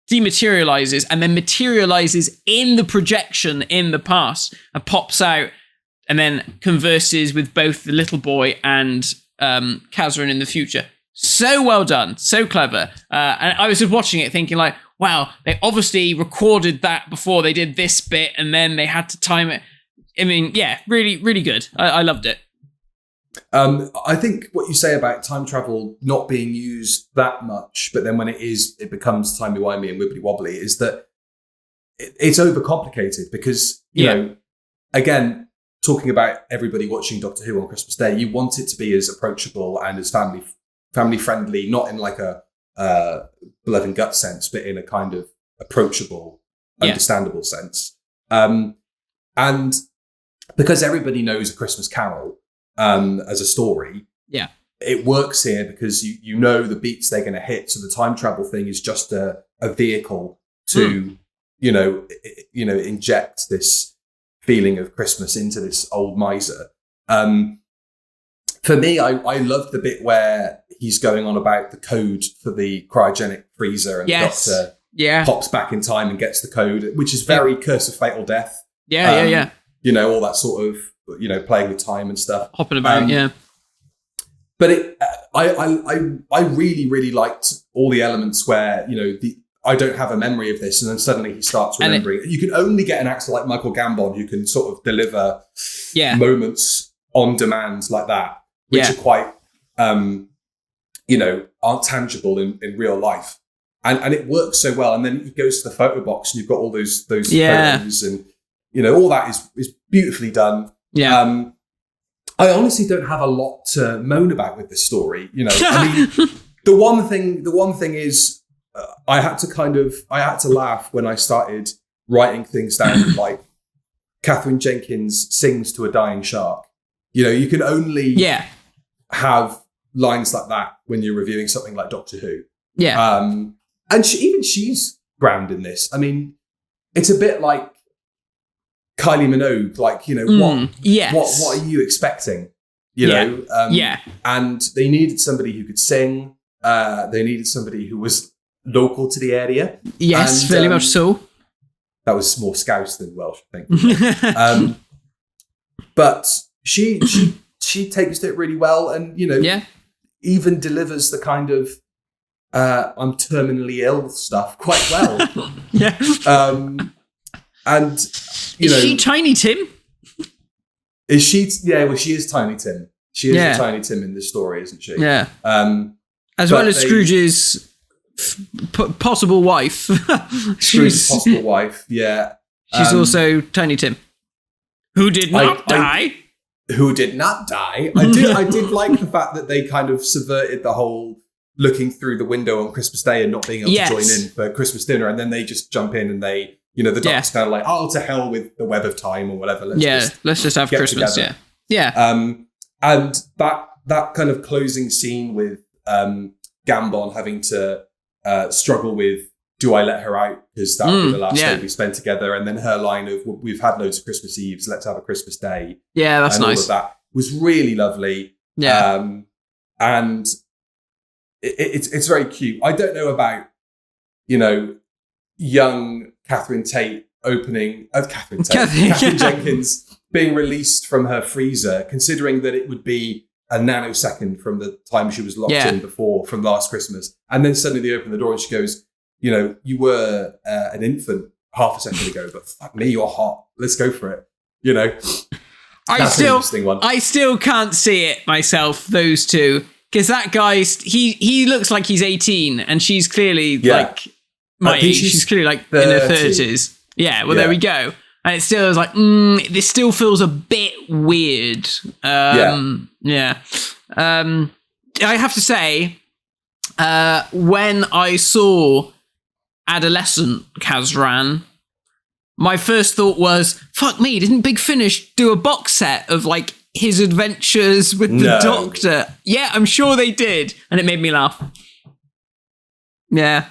Speaker 2: dematerializes, and then materializes in the projection in the past, and pops out, and then converses with both the little boy and Kazran in the future. So well done, so clever. And I was just watching it thinking like, wow, they obviously recorded that before they did this bit, and then they had to time it. I mean, yeah, really, really good. I loved it.
Speaker 3: I think what you say about time travel not being used that much, but then when it is, it becomes timey-wimey and wibbly-wobbly, is that it's overcomplicated because, you know, again, talking about everybody watching Doctor Who on Christmas Day, you want it to be as approachable and as family-friendly, not in like a blood and gut sense, but in a kind of approachable, understandable sense. And because everybody knows A Christmas Carol, as a story, it works here because you know the beats they're going to hit. So the time travel thing is just a vehicle to you know inject this feeling of Christmas into this old miser. For me, I loved the bit where he's going on about the code for the cryogenic freezer, and the Doctor pops back in time and gets the code, which is very Curse of Fatal Death. You know, all that sort of, you know, playing with time and stuff,
Speaker 2: hopping about.
Speaker 3: But I really, really liked all the elements where, you know, I don't have a memory of this, and then suddenly he starts remembering. You can only get an actor like Michael Gambon who can sort of deliver moments on demand like that, which are quite, you know, aren't tangible in real life, and it works so well. And then he goes to the photo box, and you've got all those photos, and you know, all that is beautifully done. I honestly don't have a lot to moan about with this story. You know, I mean, the one thing is, I had to laugh when I started writing things down like Catherine Jenkins sings to a dying shark. You know, you can only have lines like that when you're reviewing something like Doctor Who. And she's grand in this. I mean, it's a bit like Kylie Minogue, like, you know, what are you expecting? You know? And they needed somebody who could sing. They needed somebody who was local to the area.
Speaker 2: Yes, and, very much so.
Speaker 3: That was more Scouse than Welsh, I think. But she takes it really well, and, you know, even delivers the kind of I'm terminally ill stuff quite well. And you know,
Speaker 2: is she Tiny Tim?
Speaker 3: Is she? Yeah, well, she is Tiny Tim. She is the Tiny Tim in this story, isn't she?
Speaker 2: Yeah. As well as Scrooge's possible wife.
Speaker 3: Scrooge's possible wife, yeah.
Speaker 2: She's also Tiny Tim. Who did not die.
Speaker 3: Who did not die. I did like the fact that they kind of subverted the whole looking through the window on Christmas Day and not being able to join in for Christmas dinner. And then they just jump in and they, the doctor's kind of like, oh, to hell with the web of time or whatever. Let's
Speaker 2: just have Christmas.
Speaker 3: Together.
Speaker 2: Yeah.
Speaker 3: And that kind of closing scene with Gambon having to struggle with, do I let her out? Because that would be the last day we spent together. And then her line of, we've had loads of Christmas Eves, let's have a Christmas Day.
Speaker 2: Yeah, that's nice.
Speaker 3: All of that was really lovely.
Speaker 2: Yeah.
Speaker 3: And it's very cute. I don't know about, young Catherine Jenkins being released from her freezer, considering that it would be a nanosecond from the time she was locked in before from last Christmas. And then suddenly they open the door and she goes, you were an infant half a second ago, but fuck me, you're hot. Let's go for it. That's an interesting one. I
Speaker 2: still can't see it myself, those two. Because that guy, he looks like he's 18 and she's clearly like my age. She's clearly like 30. In her 30s. Yeah, well, there we go. And it still is like, this still feels a bit weird. I have to say, when I saw adolescent Kazran, my first thought was, fuck me, didn't Big Finish do a box set of like his adventures with the Doctor? Yeah, I'm sure they did. And it made me laugh. Yeah.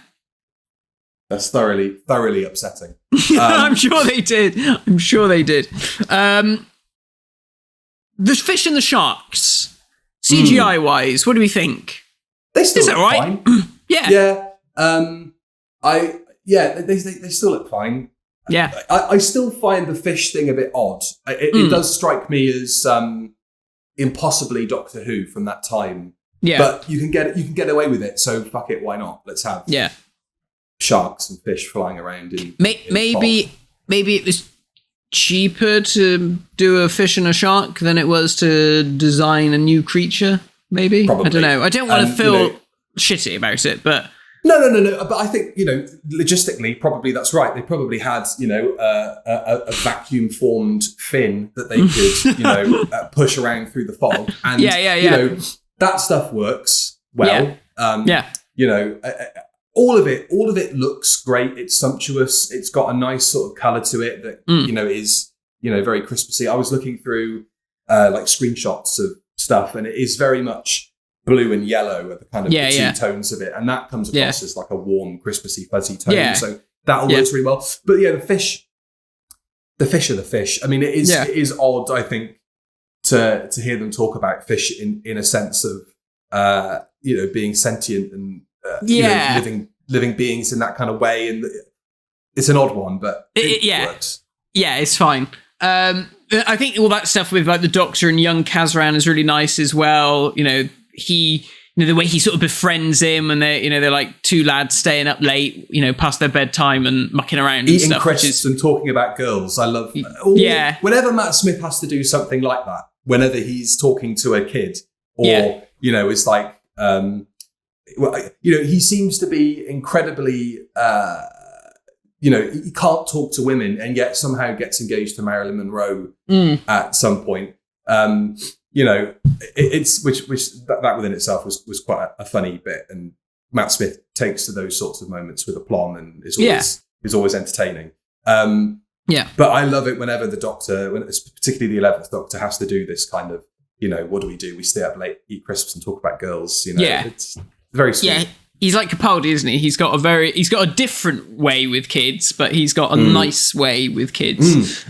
Speaker 3: That's thoroughly upsetting.
Speaker 2: I'm sure they did. The fish and the sharks, CGI wise, what do we think?
Speaker 3: They still look
Speaker 2: right?
Speaker 3: fine.
Speaker 2: Yeah.
Speaker 3: They still look fine.
Speaker 2: Yeah.
Speaker 3: I still find the fish thing a bit odd. It does strike me as impossibly Doctor Who from that time.
Speaker 2: Yeah.
Speaker 3: But you can get away with it, so fuck it, why not? Let's have sharks and fish flying around in
Speaker 2: maybe it was cheaper to do a fish and a shark than it was to design a new creature, maybe. Probably. I don't know. I don't want to feel shitty about it, but
Speaker 3: No. But I think, logistically, probably that's right. They probably had, a vacuum formed fin that they could, push around through the fog. And, that stuff works well. All of it looks great. It's sumptuous. It's got a nice sort of colour to it that, is, very Christmassy. I was looking through, screenshots of stuff, and it is very much blue and yellow are the kind of the two tones of it, and that comes across as like a warm, Christmassy, fuzzy tone. So that all works really well. But the fish are the fish. I mean, it is odd, I think, to hear them talk about fish in a sense of being sentient and living beings in that kind of way, and it's an odd one, but it works.
Speaker 2: Yeah, it's fine. I think all that stuff with like the Doctor and young Kazran is really nice as well. He, the way he sort of befriends him, and they're like two lads staying up late, past their bedtime and mucking around,
Speaker 3: eating
Speaker 2: and stuff,
Speaker 3: crisps and talking about girls. I love. Whenever Matt Smith has to do something like that, whenever he's talking to a kid, or it's like, he seems to be incredibly, he can't talk to women, and yet somehow gets engaged to Marilyn Monroe at some point. It's which that within itself was quite a funny bit, and Matt Smith takes to those sorts of moments with aplomb, and is always entertaining. But I love it whenever the Doctor, particularly the 11th Doctor, has to do this kind of, what do? We stay up late, eat crisps, and talk about girls. It's very sweet. Yeah,
Speaker 2: he's like Capaldi, isn't he? He's got a different way with kids, but he's got a nice way with kids.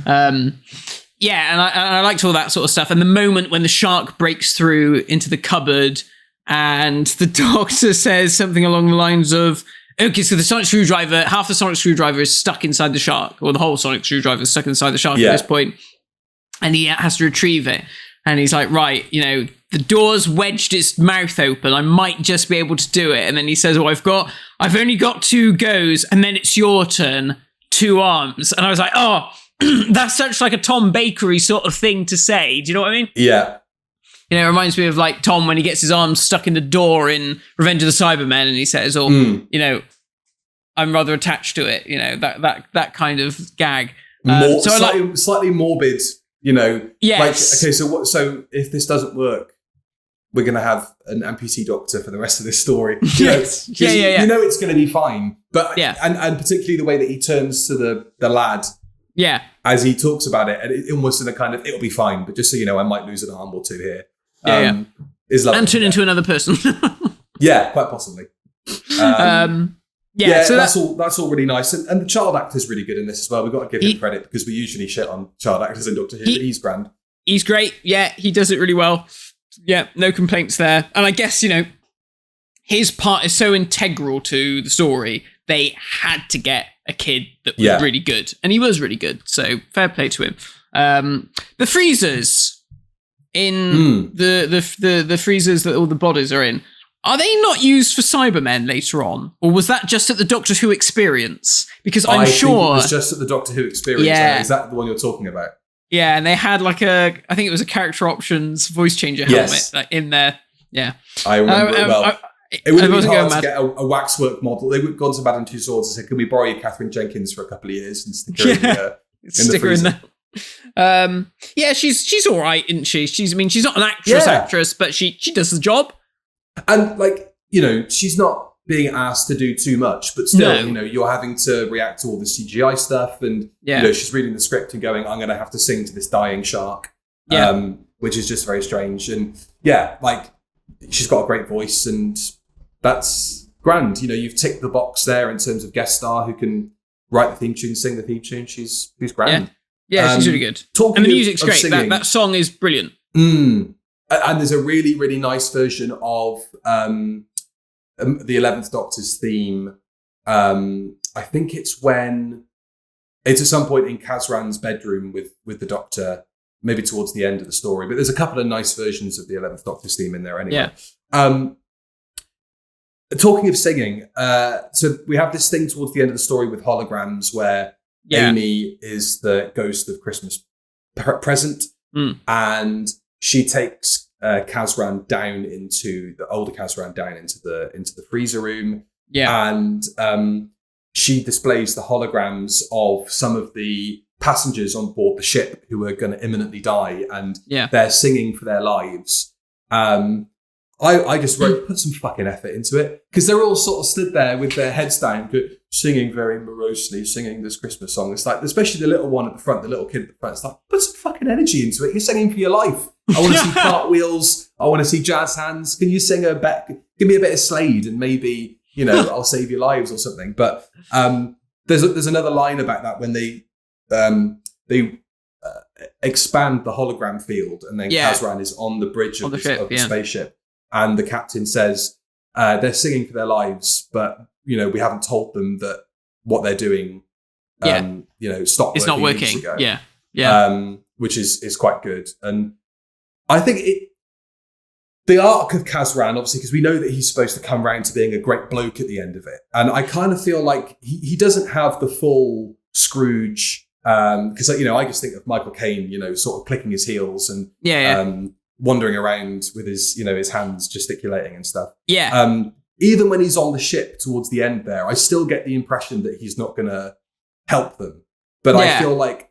Speaker 2: And I liked all that sort of stuff. And the moment when the shark breaks through into the cupboard and the Doctor says something along the lines of, okay, so the sonic screwdriver, half the sonic screwdriver is stuck inside the shark, or the whole sonic screwdriver is stuck inside the shark at this point, and he has to retrieve it. And he's like, right, the door's wedged its mouth open. I might just be able to do it. And then he says, oh, I've only got 2 goes, and then it's your turn, 2 arms. And I was like, oh, that's such like a Tom Bakery sort of thing to say. Do you know what I mean?
Speaker 3: Yeah.
Speaker 2: You know, it reminds me of like Tom when he gets his arms stuck in the door in Revenge of the Cybermen, and he says, "Oh, you know, I'm rather attached to it." You know, that kind of gag.
Speaker 3: Slightly morbid. You know,
Speaker 2: yes.
Speaker 3: Like, okay, so what? So if this doesn't work, we're going to have an amputee doctor for the rest of this story.
Speaker 2: Yes. Yeah.
Speaker 3: You know it's going to be fine. But
Speaker 2: yeah.
Speaker 3: And particularly the way that he turns to the lad.
Speaker 2: Yeah.
Speaker 3: As he talks about it, and it almost in a kind of, it'll be fine, but just so you know, I might lose an arm or two here. Is lovely.
Speaker 2: And turn into another person.
Speaker 3: Yeah, quite possibly.
Speaker 2: So
Speaker 3: that's all really nice. And the child actor's really good in this as well. We've got to give him credit because we usually shit on child actors in Doctor Who, but he's grand.
Speaker 2: He's great. Yeah, he does it really well. Yeah, no complaints there. And I guess, you know, his part is so integral to the story, they had to get a kid that was really good. And he was really good. So fair play to him. The freezers in the freezers that all the bodies are in, are they not used for Cybermen later on? Or was that just at the Doctor Who experience? Because I'm sure
Speaker 3: think it was just at the Doctor Who experience.
Speaker 2: Yeah.
Speaker 3: Is that the one you're talking about?
Speaker 2: Yeah, and they had like I think it was a character options voice changer helmet like, in there. Yeah.
Speaker 3: I remember it well. It would have been hard to get a waxwork model. They would have gone to Madame Tussauds and said, "Can we borrow you Catherine Jenkins for a couple of years and stick her in the freezer?"
Speaker 2: Yeah, she's all right, isn't she? She's not an actress, but she does the job.
Speaker 3: And like, you know, she's not being asked to do too much, but still, you know, you're having to react to all the CGI stuff, and you know, she's reading the script and going, "I'm going to have to sing to this dying shark," which is just very strange. And yeah, like she's got a great voice, and that's grand. You know, you've ticked the box there in terms of guest star who can write the theme tune, sing the theme tune. She's grand.
Speaker 2: Yeah, she's really good. And the music's great. That song is brilliant.
Speaker 3: And there's a really, really nice version of the 11th Doctor's theme. I think it's at some point in Kazran's bedroom with the Doctor, maybe towards the end of the story. But there's a couple of nice versions of the 11th Doctor's theme in there anyway. Yeah. Talking of singing, so we have this thing towards the end of the story with holograms where Amy is the ghost of Christmas present, and she takes Kazran down into the older Kazran down into the freezer room, and she displays the holograms of some of the passengers on board the ship who are going to imminently die, and they're singing for their lives. I just wrote, put some fucking effort into it, because they're all sort of stood there with their heads down, singing very morosely, singing this Christmas song. It's like, especially the little one at the front, the little kid at the front, it's like, put some fucking energy into it. You're singing for your life. I want to see cartwheels. I want to see jazz hands. Can you sing give me a bit of Slade, and maybe, you know, I'll save your lives or something. But there's another line about that when they expand the hologram field, and then Kazran is on the bridge of the spaceship. And the captain says, they're singing for their lives, but, you know, we haven't told them that what they're doing, you know, stopped. It's not working. Which is quite good. And I think the arc of Kazran, obviously, because we know that he's supposed to come round to being a great bloke at the end of it. And I kind of feel like he doesn't have the full Scrooge, because, you know, I just think of Michael Caine, you know, sort of clicking his heels and wandering around with his, you know, his hands gesticulating and stuff. Even when he's on the ship towards the end there, I still get the impression that he's not going to help them. But I feel like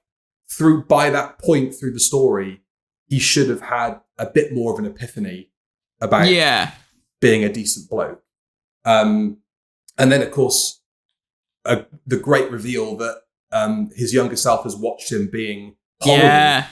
Speaker 3: by that point through the story, he should have had a bit more of an epiphany about being a decent bloke. And then, of course, the great reveal that his younger self has watched him being horrible.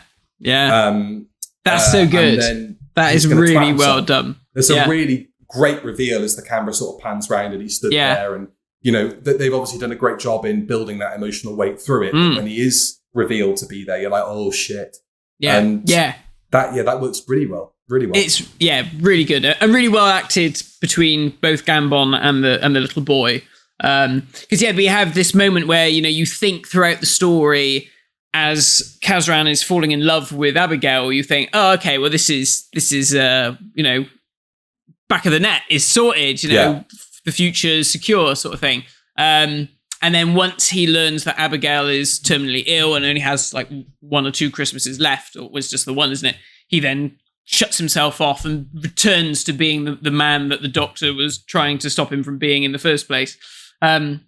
Speaker 2: That's so good. That is really well done.
Speaker 3: There's a really great reveal as the camera sort of pans round and he stood there, and you know they've obviously done a great job in building that emotional weight through it. When he is revealed to be there, you're like, oh shit. That works really well. It's really good and really well acted between both Gambon and the little boy. Because we have this moment where, you know, you think throughout the story, as Kazran is falling in love with Abigail, you think, oh, okay, well, this is you know, back of the net is sorted, you know, the future is secure, sort of thing. And
Speaker 2: And then once he learns that Abigail is terminally ill and only has like 1 or 2 Christmases left, or it was just the one, isn't it? He then shuts himself off and returns to being the man that the doctor was trying to stop him from being in the first place. So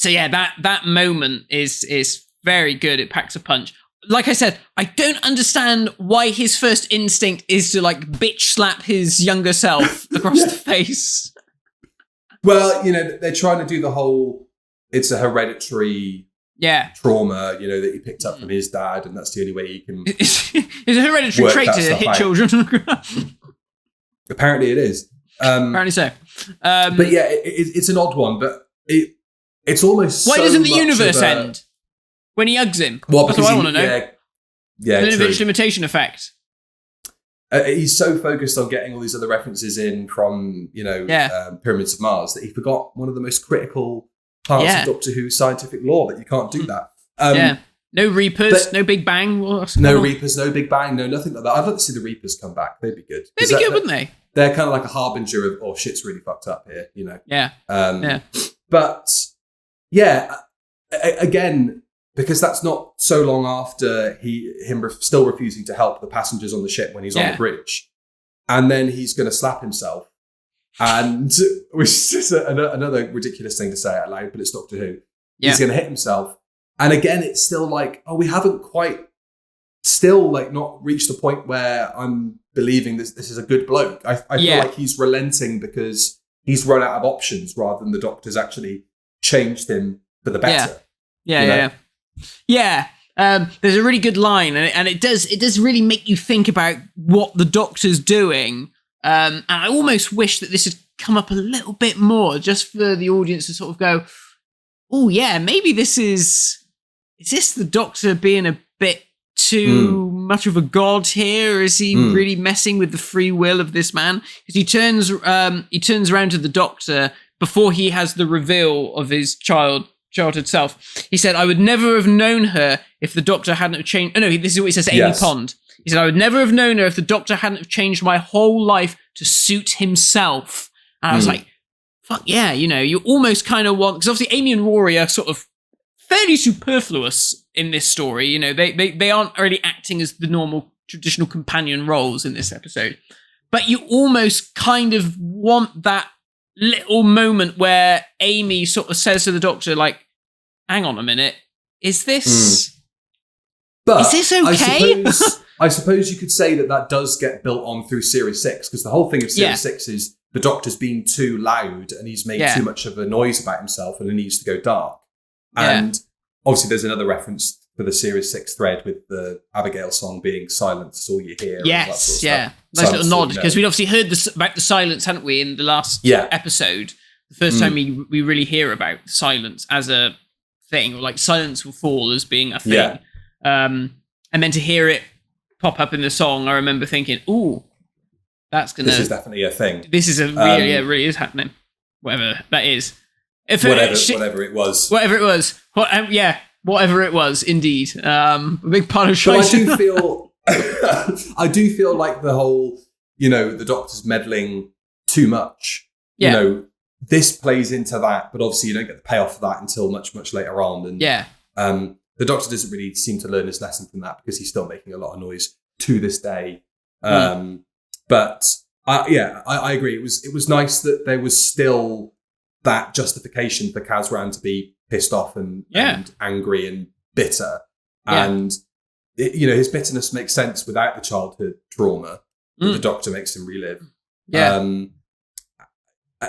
Speaker 2: yeah, that moment is very good. It packs a punch. Like I said, I don't understand why his first instinct is to like bitch slap his younger self across the face.
Speaker 3: Well, they're trying to do the whole, it's a hereditary trauma, that he picked up from his dad, and that's the only way he can.
Speaker 2: It's a hereditary trait to hit children.
Speaker 3: Apparently it is.
Speaker 2: Apparently so.
Speaker 3: But yeah, it's an odd one, but it's almost
Speaker 2: why
Speaker 3: so
Speaker 2: doesn't the
Speaker 3: much
Speaker 2: universe
Speaker 3: of
Speaker 2: end when he hugs him?
Speaker 3: Well,
Speaker 2: that's what I want to know.
Speaker 3: Yeah,
Speaker 2: an inverse limitation effect.
Speaker 3: He's so focused on getting all these other references in from, Pyramids of Mars that he forgot one of the most critical parts of Doctor Who's scientific lore, that you can't do that.
Speaker 2: No Reapers, no Big Bang.
Speaker 3: No Reapers, no Big Bang, no nothing like that. I'd like to see the Reapers come back. They'd be good.
Speaker 2: They'd be good, wouldn't they?
Speaker 3: They're kind of like a harbinger of, oh, shit's really fucked up here,
Speaker 2: Yeah.
Speaker 3: But, yeah, again, because that's not so long after him still refusing to help the passengers on the ship when he's on the bridge. And then he's going to slap himself. And which is just another ridiculous thing to say out loud, but it's Doctor Who. Yeah. He's going to hit himself. And again, it's still like, oh, we haven't quite still like not reached the point where I'm believing this is a good bloke. I feel like he's relenting because he's run out of options rather than the Doctor's actually changed him for the better.
Speaker 2: Yeah. There's a really good line, and it does really make you think about what the Doctor's doing. And I almost wish that this had come up a little bit more, just for the audience to sort of go, oh yeah, maybe is this the Doctor being a bit too much of a god here? Is he really messing with the free will of this man? Because he turns around to the Doctor before he has the reveal of his childhood self. He said, I would never have known her if the Doctor hadn't have changed. Oh no, this is what he says to Amy Pond. He said, I would never have known her if the Doctor hadn't have changed my whole life to suit himself. And I was like, fuck yeah, you almost kind of want, because obviously Amy and Rory are sort of fairly superfluous in this story. They aren't really acting as the normal traditional companion roles in this episode. But you almost kind of want that little moment where Amy sort of says to the Doctor, like, hang on a minute, is this okay?
Speaker 3: I suppose you could say that does get built on through Series 6, because the whole thing of Series 6 is the Doctor's been too loud and he's made too much of a noise about himself and it needs to go dark. And obviously there's another reference for the Series 6 thread with the Abigail song being silence is all you hear.
Speaker 2: Yes, nice little nod, because we'd obviously heard about the silence, hadn't we, in the last episode. The first time we really hear about silence as a thing, or like silence will fall as being a thing. And then to hear it pop up in the song, I remember thinking, ooh, this
Speaker 3: is definitely a thing.
Speaker 2: This is really is happening. Whatever that is.
Speaker 3: Whatever it was.
Speaker 2: Whatever it was. Whatever it was, indeed. A big part of
Speaker 3: But I do feel like the whole, the Doctor's meddling too much. This plays into that, but obviously you don't get the payoff of that until much, much later on. And the Doctor doesn't really seem to learn his lesson from that, because he's still making a lot of noise to this day. But I agree. It was nice that there was still that justification for Kazran to be pissed off and angry and bitter. And, his bitterness makes sense without the childhood trauma that the Doctor makes him relive.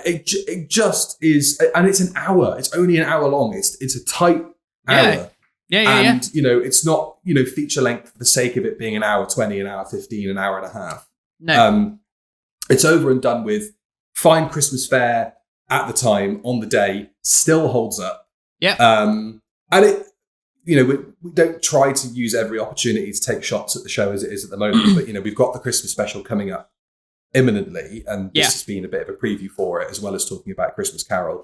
Speaker 3: It just is, and it's an hour. It's only an hour long. It's a tight hour. And, it's not, feature length for the sake of it being an hour 20, an hour 15, an hour and a half.
Speaker 2: No.
Speaker 3: It's over and done with. Fine Christmas fare at the time, on the day, still holds up. And it, we don't try to use every opportunity to take shots at the show as it is at the moment, but, we've got the Christmas special coming up imminently, and this has been a bit of a preview for it, as well as talking about Christmas Carol.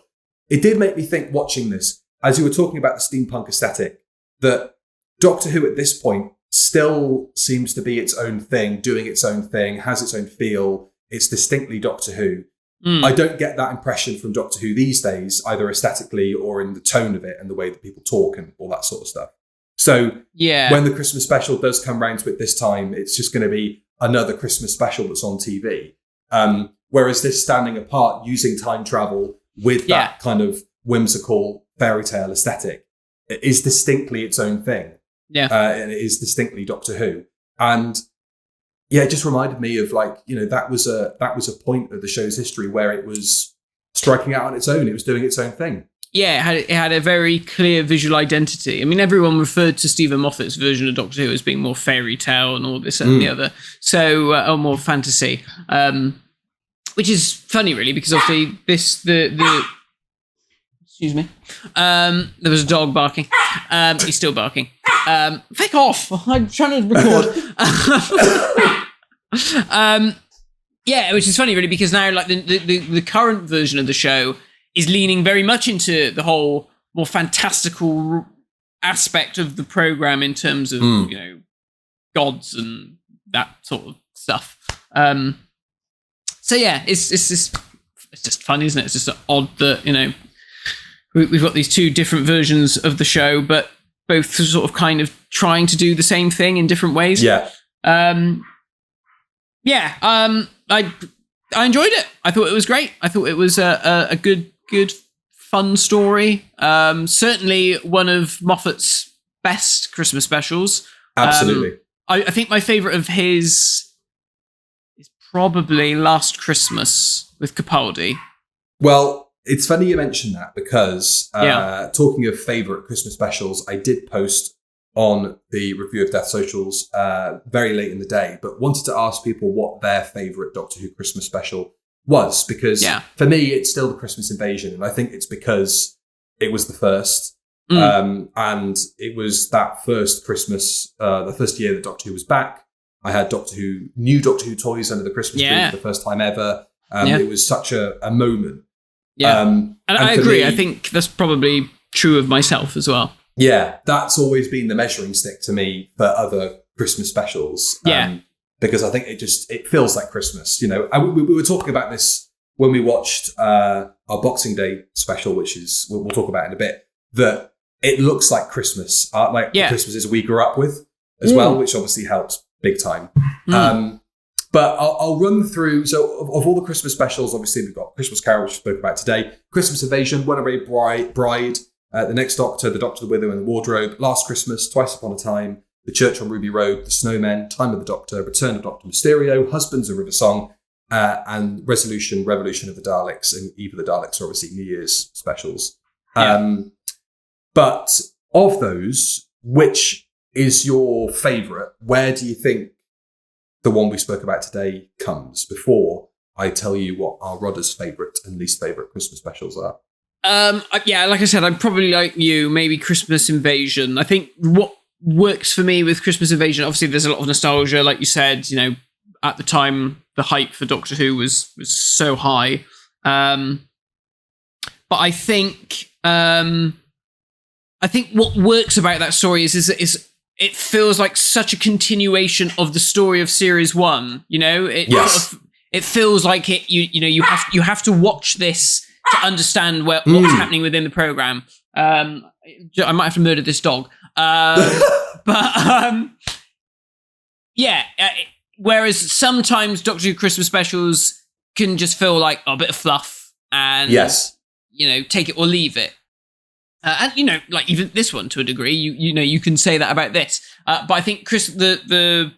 Speaker 3: It did make me think, watching this, as you were talking about the steampunk aesthetic, that Doctor Who at this point still seems to be its own thing, doing its own thing, has its own feel. It's distinctly Doctor Who. I don't get that impression from Doctor Who these days, either aesthetically or in the tone of it and the way that people talk and all that sort of stuff. So when the Christmas special does come round to it this time, it's just going to be another Christmas special that's on TV. Whereas this standing apart, using time travel with that kind of whimsical fairy tale aesthetic, it is distinctly its own thing. And it is distinctly Doctor Who. And it just reminded me of that was a point of the show's history where it was striking out on its own. It was doing its own thing.
Speaker 2: Yeah, it had a very clear visual identity. I mean, everyone referred to Steven Moffat's version of Doctor Who as being more fairy tale and all this and the other. So, or more fantasy. Which is funny, really, because obviously excuse me. There was a dog barking. He's still barking. Fuck off! I'm trying to record. Which is funny, really, because now the current version of the show is leaning very much into the whole more fantastical aspect of the program in terms of gods and that sort of stuff. It's just fun, isn't it? It's just odd that we've got these two different versions of the show, but both sort of kind of trying to do the same thing in different ways. I enjoyed it. I thought it was great. I thought it was a good, fun story. Certainly one of Moffat's best Christmas specials.
Speaker 3: Absolutely.
Speaker 2: I think my favourite of his is probably Last Christmas with Capaldi.
Speaker 3: Well, it's funny you mention that because talking of favourite Christmas specials, I did post on the Review of Death socials very late in the day, but wanted to ask people what their favourite Doctor Who Christmas special was, because for me, it's still the Christmas Invasion, and I think it's because it was the first, and it was that first Christmas, the first year that Doctor Who was back. I had new Doctor Who toys under the Christmas tree for the first time ever. It was such a moment.
Speaker 2: And I agree.
Speaker 3: Me,
Speaker 2: I think that's probably true of myself as well.
Speaker 3: Yeah, that's always been the measuring stick to me for other Christmas specials. Because I think it feels like Christmas. We were talking about this when we watched our Boxing Day special, which is we'll talk about in a bit. That it looks like Christmas, the Christmases we grew up with as well, which obviously helps big time. But I'll run through. So of all the Christmas specials, obviously we've got Christmas Carol, which we spoke about today, Christmas Invasion, Runaway Bride, The Next Doctor, The Doctor, the Widow and the Wardrobe, Last Christmas, Twice Upon a Time, The Church on Ruby Road, The Snowmen, Time of the Doctor, Return of Doctor Mysterio, Husbands of River Song, and Revolution of the Daleks, and Eve of the Daleks are obviously New Year's specials. But of those, which is your favourite? Where do you think the one we spoke about today comes, before I tell you what our Rodder's favourite and least favourite Christmas specials are?
Speaker 2: Like I said, I'm probably like you, maybe Christmas Invasion. I think what works for me with Christmas Invasion, obviously there's a lot of nostalgia, like you said, at the time the hype for Doctor Who was so high. But I think what works about that story is it feels like such a continuation of the story of series 1. It feels like it. You have to watch this to understand what's happening within the program. I might have to murder this dog. Whereas sometimes Doctor Who Christmas specials can just feel like a bit of fluff and take it or leave it. And like even this one to a degree, you can say that about this. But I think the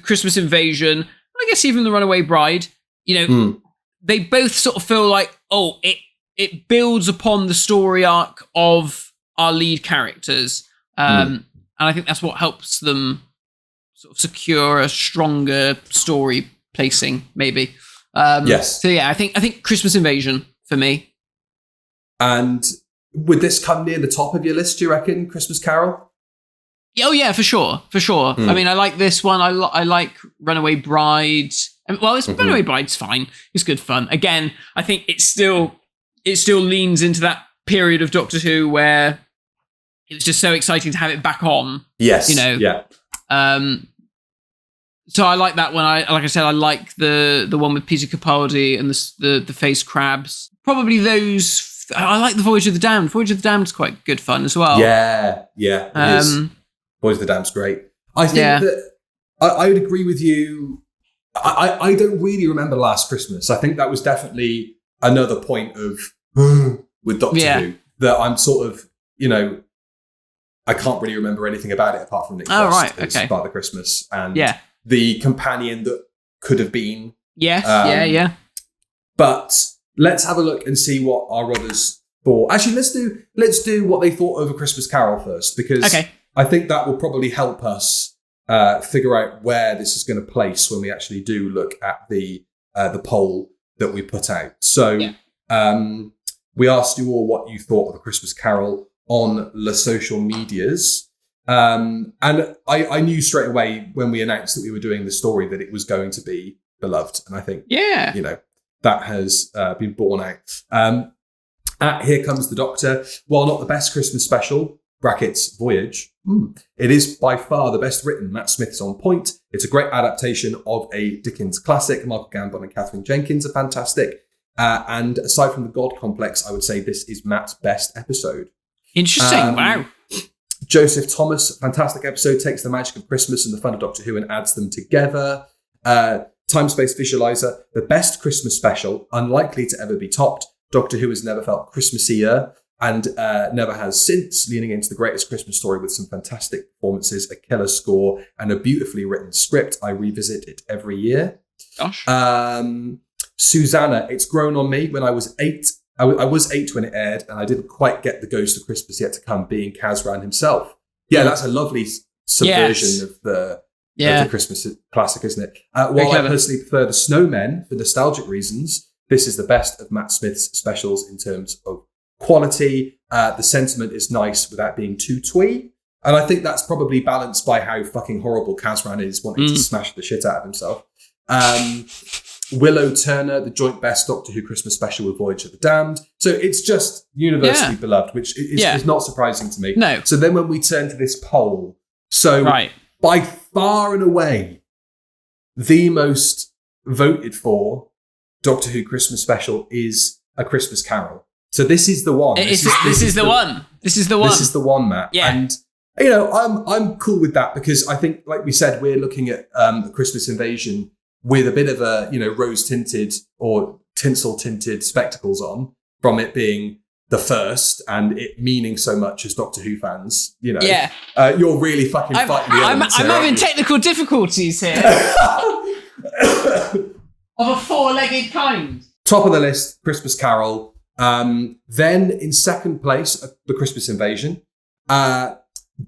Speaker 2: Christmas Invasion, I guess even the Runaway Bride, they both sort of feel like it builds upon the story arc of our lead characters, and I think that's what helps them sort of secure a stronger story placing, maybe. So yeah, I think Christmas Invasion for me.
Speaker 3: And would this come near the top of your list, do you reckon, Christmas Carol?
Speaker 2: Oh, yeah, for sure. I mean, I like this one. I like Runaway Bride. Runaway Bride's fine. It's good fun. Again, I think it still leans into that period of Doctor Who where it was just so exciting to have it back on.
Speaker 3: Yes.
Speaker 2: Yeah. So I like that one. Like I said, I like the one with Peter Capaldi and the face crabs. Probably those. I like the Voyage of the Damned. Voyage of the Damned is quite good fun as well.
Speaker 3: Yeah, it is. Voyage of the Damned's great. I think that I would agree with you. I don't really remember Last Christmas. I think that was definitely another point of with Doctor Who that I'm sort of, I can't really remember anything about it apart from Nick Frost as Father Christmas and the companion that could have been.
Speaker 2: Yes,
Speaker 3: But let's have a look and see what our others thought. Actually, let's do what they thought of A Christmas Carol first, because I think that will probably help us figure out where this is going to place when we actually do look at the poll that we put out. So we asked you all what you thought of A Christmas Carol on the social medias. And I knew straight away when we announced that we were doing the story that it was going to be beloved. And I think, that has been borne out. Here Comes the Doctor. While not the best Christmas special, brackets Voyage, it is by far the best written. Matt Smith is on point. It's a great adaptation of a Dickens classic. Michael Gambon and Catherine Jenkins are fantastic. And aside from the God complex, I would say this is Matt's best episode.
Speaker 2: Interesting. Wow.
Speaker 3: Joseph Thomas, fantastic episode, takes the magic of Christmas and the fun of Doctor Who and adds them together. Time Space Visualizer, the best Christmas special, unlikely to ever be topped. Doctor Who has never felt Christmassier and never has since, leaning into the greatest Christmas story with some fantastic performances, a killer score, and a beautifully written script. I revisit it every year.
Speaker 2: Gosh.
Speaker 3: Susanna, it's grown on me. When I was 8, I was 8 when it aired, and I didn't quite get the Ghost of Christmas Yet to Come being Kazran himself. Yeah, that's a lovely subversion of the Christmas classic, isn't it? While I personally prefer The Snowmen for nostalgic reasons, this is the best of Matt Smith's specials in terms of quality. The sentiment is nice without being too twee. And I think that's probably balanced by how fucking horrible Kazran is, wanting to smash the shit out of himself. Willow Turner, the joint best Doctor Who Christmas special with Voyage of the Damned. So it's just universally beloved, which is not surprising to me.
Speaker 2: No.
Speaker 3: So then when we turn to this poll, by far and away, the most voted for Doctor Who Christmas special is A Christmas Carol. So this is the one.
Speaker 2: This is the one. This is
Speaker 3: the one, Matt.
Speaker 2: Yeah.
Speaker 3: And I'm cool with that because I think, like we said, we're looking at the Christmas Invasion with a bit of a rose-tinted or tinsel-tinted spectacles on, from it being the first and it meaning so much as Doctor Who fans. You're really fucking fighting the elements.
Speaker 2: I'm having technical difficulties here. Of a four-legged kind.
Speaker 3: Top of the list, Christmas Carol. Then in second place, The Christmas Invasion.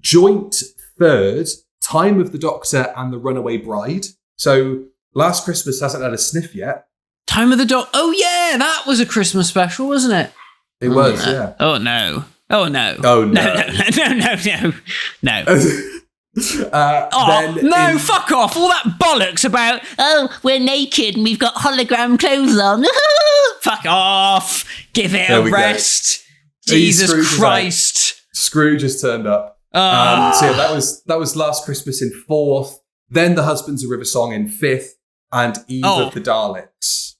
Speaker 3: Joint third, Time of the Doctor and The Runaway Bride. So Last Christmas hasn't had a sniff yet.
Speaker 2: Time of the Doctor. Oh yeah, that was a Christmas special, wasn't it?
Speaker 3: It was, yeah.
Speaker 2: Oh no. Oh no.
Speaker 3: Oh no.
Speaker 2: No. Fuck off. All that bollocks about, we're naked and we've got hologram clothes on. Fuck off. Give it a rest. Jesus Christ.
Speaker 3: Scrooge has turned up. So that was Last Christmas in fourth. Then The Husbands of River Song in fifth. And Eve of the Daleks.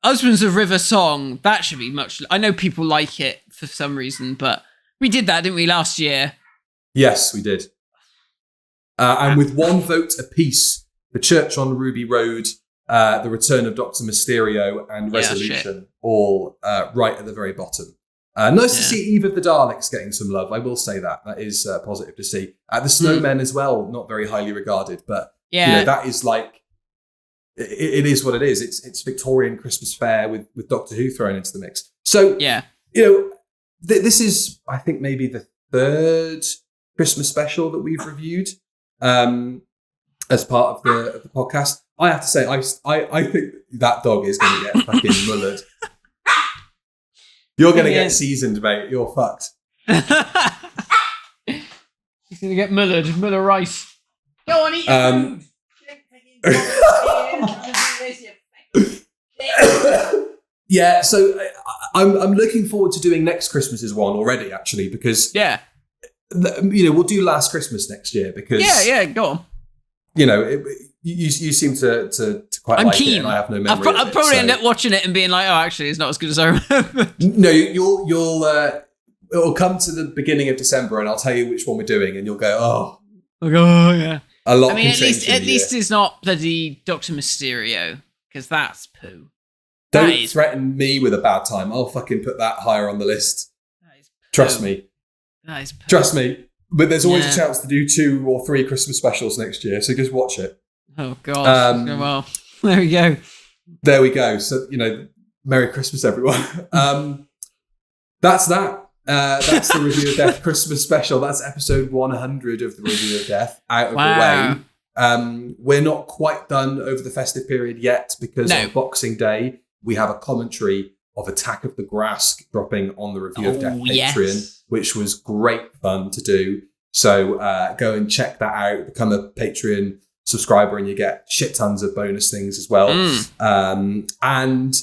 Speaker 2: Husbands of River Song, that should be much... I know people like it for some reason, but we did that, didn't we, last year?
Speaker 3: Yes, we did. And with one vote apiece, The Church on Ruby Road, The Return of Dr. Mysterio, and Resolution, all right at the very bottom. Nice to see Eve of the Daleks getting some love, I will say that. That is positive to see. The Snowmen as well, not very highly regarded, but that is like... It is what it is. It's Victorian Christmas fare with Doctor Who thrown into the mix. So, this is, I think, maybe the third Christmas special that we've reviewed as part of the podcast. I have to say, I think that dog is going to get fucking mullered. You're going to get seasoned, mate. You're fucked.
Speaker 2: He's going to get mullered. Muller rice. Go on, eat your food.
Speaker 3: Yeah, so I'm looking forward to doing next Christmas's one already, actually, because we'll do Last Christmas next year because
Speaker 2: go on.
Speaker 3: you seem to quite
Speaker 2: I'm
Speaker 3: like
Speaker 2: keen.
Speaker 3: it, and I have no memory.
Speaker 2: I'll probably end up watching it and being like, oh, actually, it's not as good as I remember.
Speaker 3: No, it'll come to the beginning of December, and I'll tell you which one we're doing, and you'll go, oh,
Speaker 2: yeah.
Speaker 3: A lot.
Speaker 2: I mean, at least it's not bloody Dr. Mysterio, because that's poo.
Speaker 3: Don't threaten me with a bad time. I'll fucking put that higher on the list. Trust me.
Speaker 2: That is poo.
Speaker 3: Trust me. But there's always a chance to do 2 or 3 Christmas specials next year, so just watch it.
Speaker 2: Oh, God. Well, there we go.
Speaker 3: There we go. So, Merry Christmas, everyone. That's that. That's the Review of Death Christmas special. That's episode 100 of the Review of Death out of the way. We're not quite done over the festive period yet, because on Boxing Day, we have a commentary of Attack of the Grask dropping on the Review of Death Patreon, which was great fun to do. So go and check that out. Become a Patreon subscriber and you get shit tons of bonus things as well. And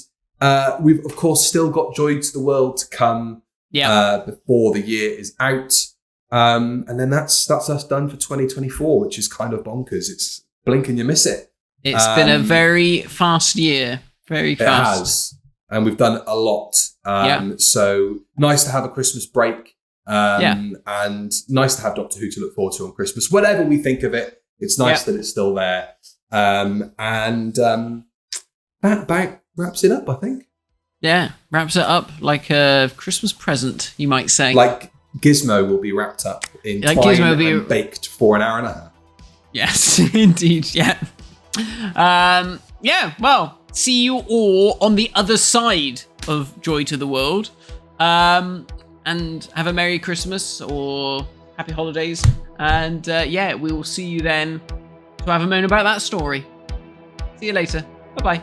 Speaker 3: we've, of course, still got Joy to the World to come before the year is out. And then that's us done for 2024, which is kind of bonkers. It's blink and you miss it.
Speaker 2: It's been a very fast year. Very fast.
Speaker 3: It has. And we've done a lot. So nice to have a Christmas break. And nice to have Doctor Who to look forward to on Christmas. Whatever we think of it, it's nice that it's still there. That about wraps it up, I think. Yeah,
Speaker 2: wraps it up like a Christmas present, you might say.
Speaker 3: Like Gizmo will be wrapped up in twine and baked for an hour and a half.
Speaker 2: Yes, indeed, well, see you all on the other side of Joy to the World. And have a Merry Christmas or Happy Holidays. And we will see you then to have a moan about that story. See you later. Bye-bye.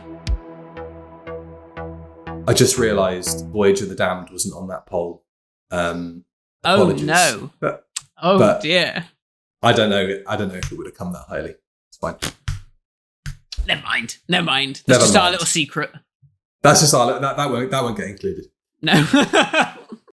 Speaker 3: I just realised Voyage of the Damned wasn't on that poll. Apologies.
Speaker 2: No.
Speaker 3: But
Speaker 2: dear.
Speaker 3: I don't know if it would have come that highly. It's fine.
Speaker 2: Never mind. That's just our little secret.
Speaker 3: That's just our that won't get included.
Speaker 2: No.